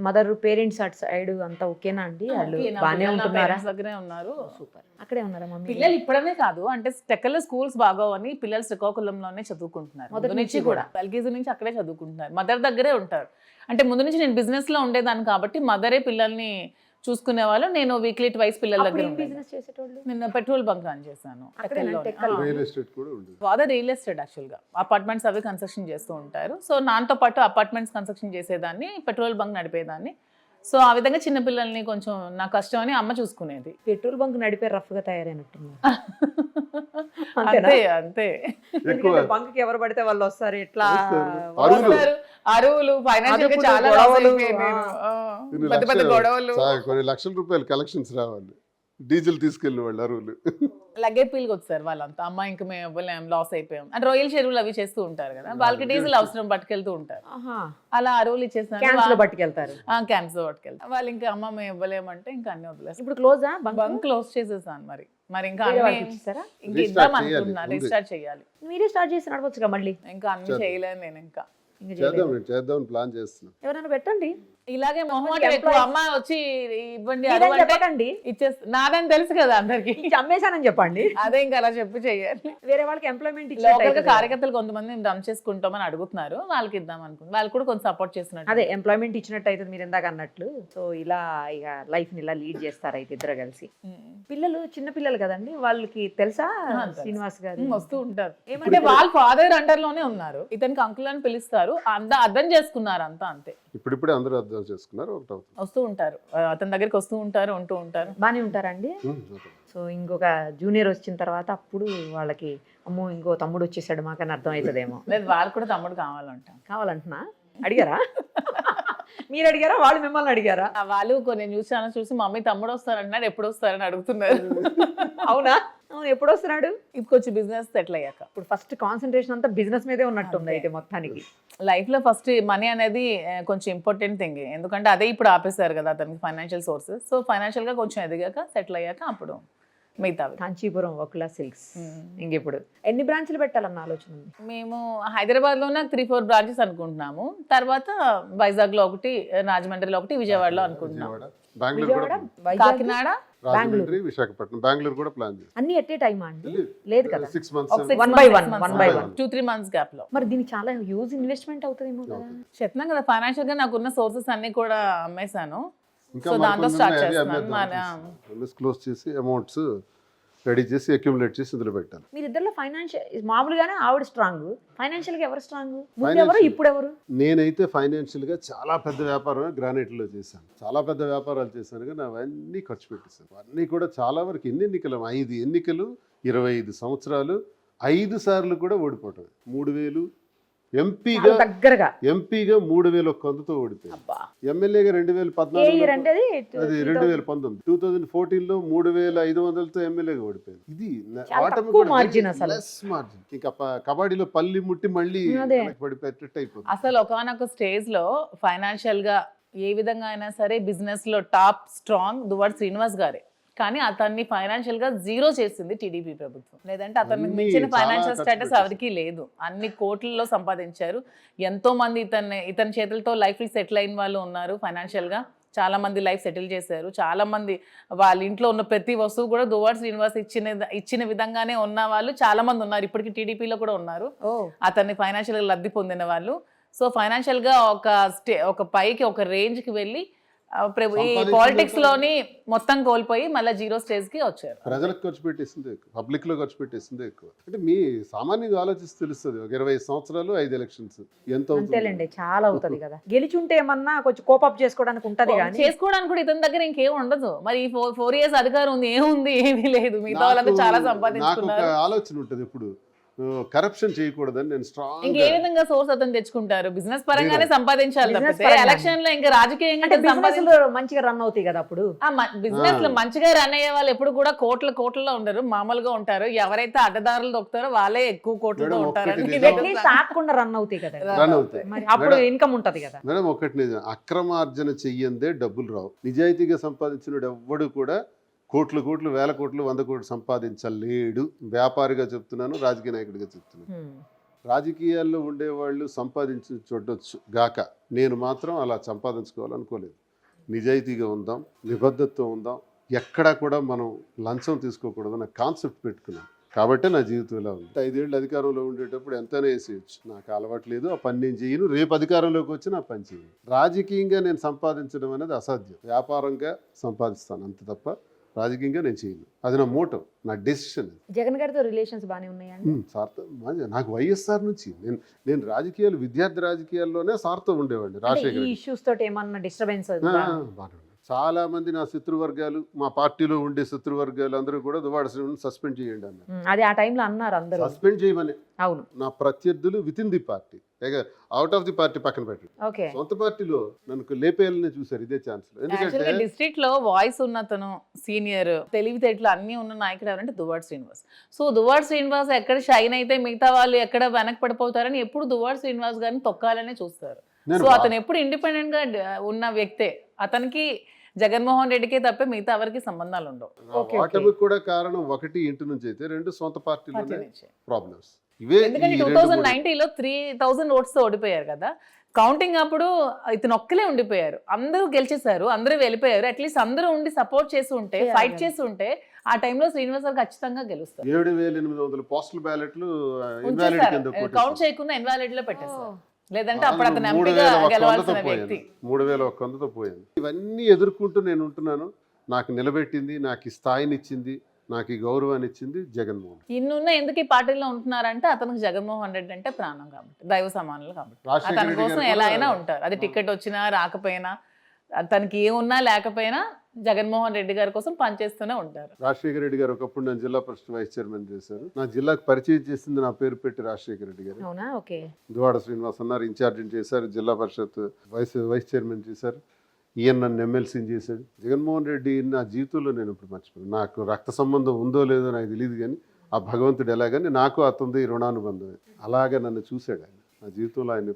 మదర్ పేరెంట్స్ అటు సైడ్ అంతా ఓకేనా అండి? వాళ్ళు బాగానే ఉంటున్నారా? దగ్గరే ఉన్నారు. సూపర్. అక్కడే ఉన్నారా మమ్మీ? పిల్లలు ఇప్పుడనే కాదు, అంటే టెక్కల్లో స్కూల్స్ బాగోవని పిల్లలు శ్రీకాకుళంలోనే చదువుకుంటున్నారు. మొదటి నుంచి కూడా ఎల్కేజీ నుంచి అక్కడే చదువుకుంటున్నారు. మదర్ దగ్గరే ఉంటారు. అంటే ముందు నుంచి నేను బిజినెస్ లో ఉండేదాన్ని కాబట్టి మదరే పిల్లల్ని చూసుకునే వాళ్ళు. నేను వీక్లీ ట్వైస్ పిల్లల దగ్గర బిజినెస్ చేసేటోళ్ళు. నిన్న పెట్రోల్ బంక్ రన్ చేశాను. రియల్ ఎస్టేట్ కూడా ఉండేది. ఫాదర్ రియల్ ఎస్టేట్ యాక్చువల్గా అపార్ట్మెంట్స్ అవి కన్స్ట్రక్షన్ చేస్తూ ఉంటారు. సో నాతో పాటు అపార్ట్మెంట్స్ కన్స్ట్రక్షన్ చేసేదాన్ని, పెట్రోల్ బంక్ నడిపేదాన్ని. సో ఆ విధంగా చిన్నపిల్లల్ని కొంచెం నా కష్టం అని అమ్మ చూసుకునేది. పెట్రోల్ బంక్ నడిపే రఫ్ గా తయారైనట్టుంది. అంతే. బంక్ కి ఎవరు పడితే వాళ్ళు వస్తారు, ఎట్లా అరువులు, ఫైనాన్షియల్ గా చాలా పెద్ద పెద్ద గొడవలు, కొన్ని లక్షల రూపాయలు కలెక్షన్స్ రావాలి. డీజిల్ తీసుకెళ్ళిన వాళ్ళు అరువులు లగేజ్ పీల్కి వచ్చారు వాళ్ళంతా. అమ్మ ఇంకా మేము ఇవ్వలేం, లాస్ అయిపోయాం అంటే రొయ్యల చెరువులు అవి చేస్తూ ఉంటారు కదా, వాళ్ళకి డీజిల్ అవసరం పట్టుకెళ్తూ ఉంటారు. అలా అరువులు ఇచ్చేస్తారు, క్యాన్స్ లో పట్టుకెళ్తారు. వాళ్ళు ఇంకా అమ్మ మేము ఇవ్వలేమంటే ఇంకా అన్ని వదిలేస్తారు. ఇప్పుడు క్లోజా? బంక్ క్లోజ్ చేసేసాను. మరి ఇంకా ఇంకా ఇద్దాం అనుకుంటున్నా, రీస్టార్ట్ చేయాలి. మీరే స్టార్ట్ చేసి నడవచ్చుగా మళ్ళీ. ఇంకా అన్ని చేయలేను నేను. ఇంకా చేద్దాం ప్లాన్ చేస్తున్నాం. ఎవరైనా పెట్టండి ఇలాగే మొహమాట ఎక్కువ. అమ్మ వచ్చి ఇవ్వండి చెప్పకండి, ఇచ్చేస్తా. నాదని తెలుసు కదా అందరికి, అమ్మేశానని చెప్పండి. అదే ఇంకా అలా చెప్పి చెయ్యాలి. వేరే వాళ్ళకి ఎంప్లాయ్మెంట్ లోకల్గా కార్యకర్తలు కొంతమంది రన్ చేసుకుంటామని అడుగుతున్నారు, వాళ్ళకి ఇద్దాం అనుకుంటున్నాను. వాళ్ళు కూడా కొంచెం సపోర్ట్ చేస్తున్నట్టు. అదే ఎంప్లాయ్మెంట్ ఇచ్చినట్టు అయితే మీరు ఇందాక అన్నట్లు. సో ఇలా ఇక లైఫ్ ని ఇలా లీడ్ చేస్తారు అయితే ఇద్దరు కలిసి. పిల్లలు చిన్న పిల్లలు కదండి, వాళ్ళకి తెలుసా శ్రీనివాస్ గారు? వస్తూ ఉంటారు. ఏమంటే వాళ్ళ ఫాదర్ అండర్ లోనే ఉన్నారు, ఇతనికి అంకుల్ అని పిలుస్తారు. అర్థం చేసుకున్నారు అంతా, అంతే. ఇప్పుడిప్పుడే అందరూ అర్థం చేసుకున్నారు, వస్తూ ఉంటారు, అతని దగ్గరికి వస్తూ ఉంటారు, ఉంటూ ఉంటారు. బాగానే ఉంటారండి. సో ఇంకొక జూనియర్ వచ్చిన తర్వాత అప్పుడు వాళ్ళకి అమ్మో ఇంకో తమ్ముడు వచ్చేసాడు మాకని అర్థం అవుతుందేమో. లేదు, వాళ్ళు కూడా తమ్ముడు కావాలంటున్నా. అడిగారా? మీరు అడిగారా వాళ్ళు మిమ్మల్ని అడిగారా? వాళ్ళు కొన్ని న్యూస్ ఛానల్స్ చూసి మమ్మీ తమ్ముడు వస్తారన్నాడు, ఎప్పుడు వస్తారని అడుగుతున్నారు. అవునా? అవును, ఎప్పుడు వస్తున్నాడు? ఇప్పుడు కొంచెం బిజినెస్ సెటిల్ అయ్యాక. ఇప్పుడు ఫస్ట్ కాన్సన్ట్రేషన్ అంతా బిజినెస్ మీదే ఉన్నట్టుంది అయితే మొత్తానికి. లైఫ్ లో ఫస్ట్ మనీ అనేది కొంచెం ఇంపార్టెంట్ థింగ్, ఎందుకంటే అదే ఇప్పుడు ఆపేశారు కదా అతనికి ఫైనాన్షియల్ సోర్సెస్. సో ఫైనాన్షియల్ గా కొంచెం ఎదిగాక సెటిల్ అయ్యాక అప్పుడు మిగతావి. కాంచీపురం వకులా సిల్క్స్ ఇంకెప్పుడు ఎన్ని బ్రాంచ్లు పెట్టాలన్న ఆలోచన ఉంది? మేము హైదరాబాద్ లో 3-4 బ్రాంచెస్ అనుకుంటున్నాము. తర్వాత వైజాగ్ లో ఒకటి, రాజమండ్రిలో ఒకటి, విజయవాడలో అనుకుంటున్నాం. బెంగళూరు కూడా, విజయవాడ, వైజాగ్, కాకినాడ, రాజమండ్రి, విశాఖపట్నం, బెంగళూరు కూడా ప్లాన్ చేస్తాం. అన్ని ఎట్ ఏ టైమ్ అండి? లేదు కదా, 6 months. 1 by 1. 2-3 months గ్యాప్ లో. మరి దీనికి చాలా హ్యూజ్ ఇన్వెస్ట్మెంట్ అవుతుందేమో కదా. చెప్తున్నాం కదా, ఫైనాన్షియల్ గా నాకున్న సోర్సెస్ అన్ని కూడా అమ్మేశాను. ఇంకా సో దాంతో స్టార్ట్ చేస్తున్నాను. క్లోజ్ చేసి అమౌంట్స్ రెడీ చేసి అక్యుములేట్ చేసి ఇందులో పెట్టాలి. మీరు ఇద్దరు ఫైనాన్షియల్ మామూలుగానే ఆవిడ స్ట్రాంగ్, ఫైనాన్షియల్ గా ఎవరు స్ట్రాంగ్? ముందు ఎవరు, ఇప్పుడు ఎవరు? నేనైతే ఫైనాన్షియల్ గా చాలా పెద్ద వ్యాపారమే గ్రానైట్లో చేశాను, చాలా పెద్ద వ్యాపారాలు చేశాను, కానీ అవన్నీ ఖర్చు పెట్టేశాను. అన్నీ కూడా చాలా వరకు ఎన్ని ఎన్నికలు, 5 ఎన్నికలు, 25 సంవత్సరాలు, 5 సార్లు కూడా ఓడిపోవటం. 3000 ఎంపీగా దగ్గరగా 3100 ఓడిపోయింది. ఎమ్మెల్యేగా 2014 అది 2019. 2014లో 3500తో ఎమ్మెల్యేగా ఓడిపోయింది. ఇది మార్జిన్ అసలు. Less margin. ఇంకా కబడ్డీలో పల్లి ముట్టి మళ్ళీ పడిపోయేటట్టు అయిపోతుంది. అసలు ఒకనొక స్టేజ్ లో ఫైనాన్షియల్ గా ఏ విధంగా అయినా సరే బిజినెస్ లో టాప్ స్ట్రాంగ్ దువ్వాడ శ్రీనివాస్ గారే. కానీ అతన్ని ఫైనాన్షియల్ గా జీరో చేసింది టీడీపీ ప్రభుత్వం. లేదంటే అతనికి మించిన ఫైనాన్షియల్ స్టేటస్ ఎవరికి లేదు. అన్ని కోట్లలో సంపాదించారు. ఎంతో మంది ఇతని చేతులతో లైఫ్ సెటిల్ అయిన వాళ్ళు ఉన్నారు. ఫైనాన్షియల్ గా చాలా మంది లైఫ్ సెటిల్ చేశారు. చాలా మంది వాళ్ళ ఇంట్లో ఉన్న ప్రతి వస్తువు కూడా దువ్వాడ శ్రీనివాస్ ఇచ్చిన విధంగానే ఉన్న వాళ్ళు చాలా మంది ఉన్నారు. ఇప్పటికీ టీడీపీలో కూడా ఉన్నారు అతన్ని ఫైనాన్షియల్ గా లబ్ధి పొందిన వాళ్ళు. సో ఫైనాన్షియల్ గా ఒక పైకి ఒక రేంజ్ కి వెళ్ళి ఈ పాలిటిక్స్ లోని మొత్తం కోల్పోయి మళ్ళీ జీరో స్టేజ్ కి వచ్చారు. ప్రజలకు ఖర్చు పెట్టేసింది ఎక్కువ, పబ్లిక్ లో ఖర్చు పెట్టేసింది ఎక్కువ. అంటే మీ సామాన్యంగా ఆలోచిస్తే తెలుస్తుంది. ఒక 20 సంవత్సరాలు 5 ఎలక్షన్స్ ఎంత అవుతుంది? చాలా అవుతుంది కదా. గెలిచుంటే ఏమన్నా కొంచెం కోపప్ చేసుకోవడానికి ఉంటది, కానీ చేసుకోవడానికి కూడా ఇతని దగ్గర ఇంకేం ఉండదు. మరి ఈ 4 years అధికారం ఉంది, ఏముంది? ఏమీ లేదు. మిగతా వాళ్ళంతా చాలా సంపాదించుకున్నారు. నాకు ఒక ఆలోచన ఉంటుంది, ఇప్పుడు కరప్షన్ చేయకూడదని నేను స్ట్రాంగ్. ఇంకే విధంగా సోర్స్ అతను తెచ్చుకుంటారు? బిజినెస్ పరంగానే సంపాదించాలి తప్పితే ఎలక్షన్ లో ఇంకా రాజకీయంగా మంచిగా రన్ అవుతాయి కదా. అప్పుడు బిజినెస్ లో మంచిగా రన్ అయ్యే వాళ్ళు ఎప్పుడు కూడా కోట్లలో ఉండరు, మామూలుగా ఉంటారు. ఎవరైతే అడ్డదారులు దొక్కుతారో వాళ్ళే ఎక్కువ కోట్లతో ఉంటారు. ఆకుండా రన్ అవుతాయి కదా, అప్పుడు ఇన్కమ్ ఉంటది కదా. మేడం ఒకటి నిజం, అక్రమార్జన చెయ్యందే డబ్బులు రావు. నిజాయితీగా సంపాదించిన ఎవ్వడు కూడా కోట్లు వేల కోట్లు 100 కోట్లు సంపాదించలేడు. వ్యాపారిగా చెప్తున్నాను, రాజకీయ నాయకుడిగా చెప్తున్నాను. రాజకీయాల్లో ఉండేవాళ్ళు చూడొచ్చు గాక, నేను మాత్రం అలా సంపాదించుకోవాలనుకోలేదు. నిజాయితీగా ఉందాం, నిబద్ధతతో ఉందాం, ఎక్కడా కూడా మనం లంచం తీసుకోకూడదు అన్న కాన్సెప్ట్ పెట్టుకున్నాను. కాబట్టి నా జీవితం ఇలా ఉంది. 5 ఏళ్ళు అధికారంలో ఉండేటప్పుడు ఎంతనే వేసేయచ్చు. నాకు అలవాటు లేదు, ఆ పని నేను చేయను. రేపు అధికారంలోకి వచ్చి నా పని చేయను. రాజకీయంగా నేను సంపాదించడం అనేది అసాధ్యం. వ్యాపారంగా సంపాదిస్తాను అంత తప్ప రాజకీయంగా నేను చేయను. అది నా మోటో, నా డెసిషన్. జగన్ గారితో రిలేషన్స్ బాగానే ఉన్నాయండి సార్తో. నాకు వైఎస్ఆర్ నుంచి నేను రాజకీయాలు, విద్యార్థి రాజకీయాల్లోనే సార్తో ఉండేవాడిని. రాజశేఖర్ ఇష్యూస్ తోటి ఏమన్నా డిస్టర్బెన్స్? చాలా మంది నా శత్రువర్గాలు, మా పార్టీలో ఉండే శత్రువర్గాలు అందరూ కూడా దువ్వాడ శ్రీనివాస్ సస్పెండ్ చేయండి అన్నారు. అది ఆ టైంలో అన్నారు అందరూ, సస్పెండ్ చేయమని. అవును, నా ప్రత్యర్థులు with in the party, out of the party పక్కన పెట్టండి, సొంత పార్టీలో నన్ను లేపేయాలని చూసారు. ఇదే ఛాన్స్ లో. ఎందుకంటే డిస్ట్రిక్ట్ లో వాయిస్ ఉన్నతను, సీనియర్, తెలివితేటలు అన్ని ఉన్న నాయకుడు ఎవరంటే దువ్వాడ శ్రీనివాస్. సో దువ్వాడ శ్రీనివాస్ ఎక్కడ షైన్ అయితే మిగతా వాళ్ళు ఎక్కడ వెనక్కి పడిపోతారని ఎప్పుడు దువ్వాడ శ్రీనివాస్ గారిని తొక్కాలనే చూస్తారు. సో అతను ఎప్పుడు ఇండిపెండెంట్ గా ఉన్న వ్యక్తే. అతనికి జగన్మోహన్ రెడ్డికి తప్ప మిగతా ఎవరికి సంబంధాలు ఉండవు. ఓటమి కూడా కారణం ఒకటి ఇంటి నుంచి అయితే, 2 సొంత పార్టీలోనే ప్రాబ్లమ్స్. ఎందుకంటే 2019లో 3000 ఓట్స్ ఓడిపోయారు కదా. కౌంటింగ్ అప్పుడు ఇతను ఒక్కలే ఉండిపోయారు, అందరూ గెలిచేశారు, అందరూ వెళ్ళిపోయారు. అట్లీస్ట్ అందరూ ఉండి సపోర్ట్ చేసి ఉంటే, ఫైట్ చేసి ఉంటే ఆ టైంలో శ్రీనివాస్ గారు ఖచ్చితంగా గెలుస్తారు. 7800 పోస్టల్ బ్యాలెట్లు కౌంట్ చేయకుండా ఇన్వాలిడ్ లో పెట్టేస్తారు. లేదంటే అప్పుడు అతను ఎంపీగా గెలవాల్సిన వ్యక్తి. 3100తో పోయింది. ఇవన్నీ ఎదుర్కొంటూ నేను ఉంటున్నాను. నాకు నిలబెట్టింది, నాకు ఈ స్థాయిని ఇచ్చింది, నాకు ఈ గౌరవాన్ని ఇచ్చింది జగన్మోహన్. ఇన్నున్న ఎందుకు ఈ పార్టీలో ఉంటున్నారంటే అతనికి జగన్మోహన్ రెడ్డి అంటే ప్రాణం కాబట్టి, దైవ సమానులు కాబట్టి. అతని కోసం ఎలా అయినా ఉంటారు. అది టికెట్ వచ్చినా రాకపోయినా తనకి ఏమున్నా లేకపోయినా జగన్మోహన్ రెడ్డి గారి కోసం పనిచేస్తూనే ఉంటారు. రాజశేఖర రెడ్డి గారు ఒకప్పుడు నన్ను జిల్లా పరిషత్ వైస్ చైర్మన్ చేశారు. నా జిల్లాకు పరిచయం చేసింది నా పేరు పెట్టి రాజశేఖర రెడ్డి గారు. అవునా? ఓకే. దువాడ శ్రీనివాస్ అన్నారు ఇన్ఛార్జ్ చేశారు, జిల్లా పరిషత్ వైస్ చైర్మన్ చేశారు. ఈయన నన్ను ఎమ్మెల్సీని చేశాడు. జగన్మోహన్ రెడ్డి నా జీవితంలో నేను ఇప్పుడు మర్చిపోయాను. నాకు రక్త సంబంధం ఉందో లేదో నాకు తెలియదు, కానీ ఆ భగవంతుడు ఎలాగని నాకు అతనిది రుణానుబంధమే. అలాగే నన్ను చూశాడు ఆయన. నా జీవితంలో ఆయన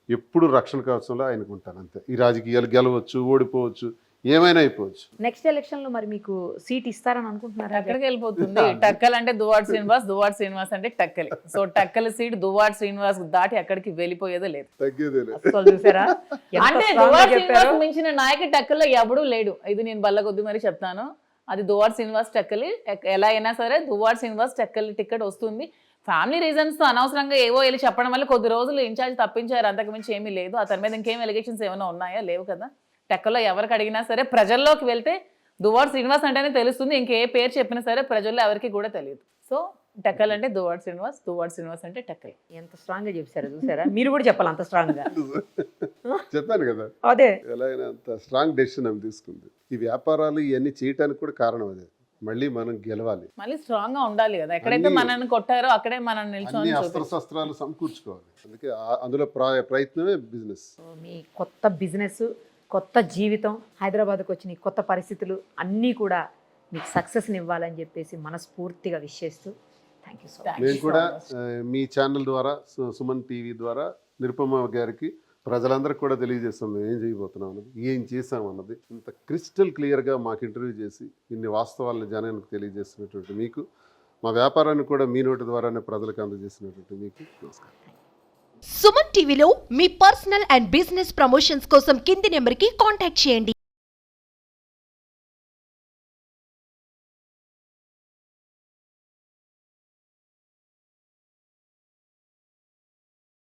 ఎప్పుడు రక్షణ కవచంలో ఆయనకు ఉంటాను అంతే. ఈ రాజకీయాలు గెలవచ్చు, ఓడిపోవచ్చు, ఏమైనా అయిపోవచ్చు. నెక్స్ట్ ఎలక్షన్ లో మరి మీకు సీట్ ఇస్తారని అనుకుంటున్నారా? ఎక్కడికి వెళ్ళిపోతుంది? టక్కల్ అంటే దువ్వాడ శ్రీనివాస్ అంటే టక్కలి. సో టక్కలి సీట్ దువ్వాడ శ్రీనివాస్ దాటి ఎక్కడికి వెళ్ళిపోయేదే లేదు. తగ్గేదేలే. అసలు చూసారా? ఎంత అంటే strong గా దువ్వాడ చెప్పారో. శ్రీనివాస్ మించిన నాయకుడు టక్కల్లో ఎవడూ లేడు. ఇది నేను బల్ల కొద్ది మరి చెప్తాను. అది దువ్వాడ శ్రీనివాస్ టక్కలి. ఎలా అయినా సరే దువ్వాడ శ్రీనివాస్ టక్కలి టికెట్ వస్తుంది. ఫ్యామిలీ రీజన్స్ తో అనవసరంగా ఏవో వెళ్ళి చెప్పడం వల్ల కొద్ది రోజులు ఇన్ఛార్జ్ తప్పించారు, అంతకు మించి ఏమీ లేదు. అతని మీద ఇంకేం ఎలిగేషన్స్ ఏమైనా ఉన్నాయా? లేవు కదా. టెక్కలో ఎవరికి అడిగినా సరే ప్రజల్లోకి వెళ్తే దువ్వాడ శ్రీనివాస్ అంటేనే తెలుస్తుంది. ఇంకే పేరు చెప్పినా సరే ప్రజల్లో ఎవరికి కూడా తెలియదు. సో టెక్కల్ అంటే దువ్వాడ శ్రీనివాస్ అంటే టెక్కల్. ఎంత స్ట్రాంగ్ గా చెప్పారు చూసారా? మీరు కూడా చెప్పాలి అంత స్ట్రాంగ్ గా. చెప్పాను కదా, అదే ఎలా అయినా అంత స్ట్రాంగ్ డెసిషన్ ఆమె తీసుకుంది. ఈ వ్యాపారాలు ఇవన్నీ చేయటానికి కూడా కారణం అదే. మళ్ళీ మనం గెలవాలి, మళ్ళీ స్ట్రాంగ్ గా ఉండాలి కదా. ఎక్కడైతే మనల్ని కొట్టారో అక్కడే మనం అన్ని నిల్చొని అస్త్రశస్త్రాలు సమకూర్చుకోవాలి. అందుకే అందులో ప్రయత్నమే బిజినెస్. మీ కొత్త బిజినెస్, కొత్త జీవితం, హైదరాబాద్కు వచ్చిన ఈ కొత్త పరిస్థితులు అన్నీ కూడా మీకు సక్సెస్ని ఇవ్వాలని చెప్పేసి మనస్ఫూర్తిగా విష్ చేస్తూ థ్యాంక్ యూ సో మచ్. నేను కూడా మీ ఛానల్ ద్వారా సుమన్ టీవీ ద్వారా నిరుపమ గారికి ప్రజలందరికీ కూడా తెలియజేస్తాం మేము ఏం చేయబోతున్నాం అన్నది, ఏం చేసాం అన్నది. ఇంత క్రిస్టల్ క్లియర్గా మాకు ఇంటర్వ్యూ చేసి ఇన్ని వాస్తవాలను జనానికి తెలియజేస్తున్నటువంటి మీకు, మా వ్యాపారాన్ని కూడా మీ నోటి ద్వారానే ప్రజలకు అందజేసినటువంటి మీకు నమస్కారం. సుమన్ టీవీలో మీ పర్సనల్ అండ్ బిజినెస్ ప్రమోషన్స్ కోసం కింది నెంబర్కి కాంటాక్ట్ చేయండి.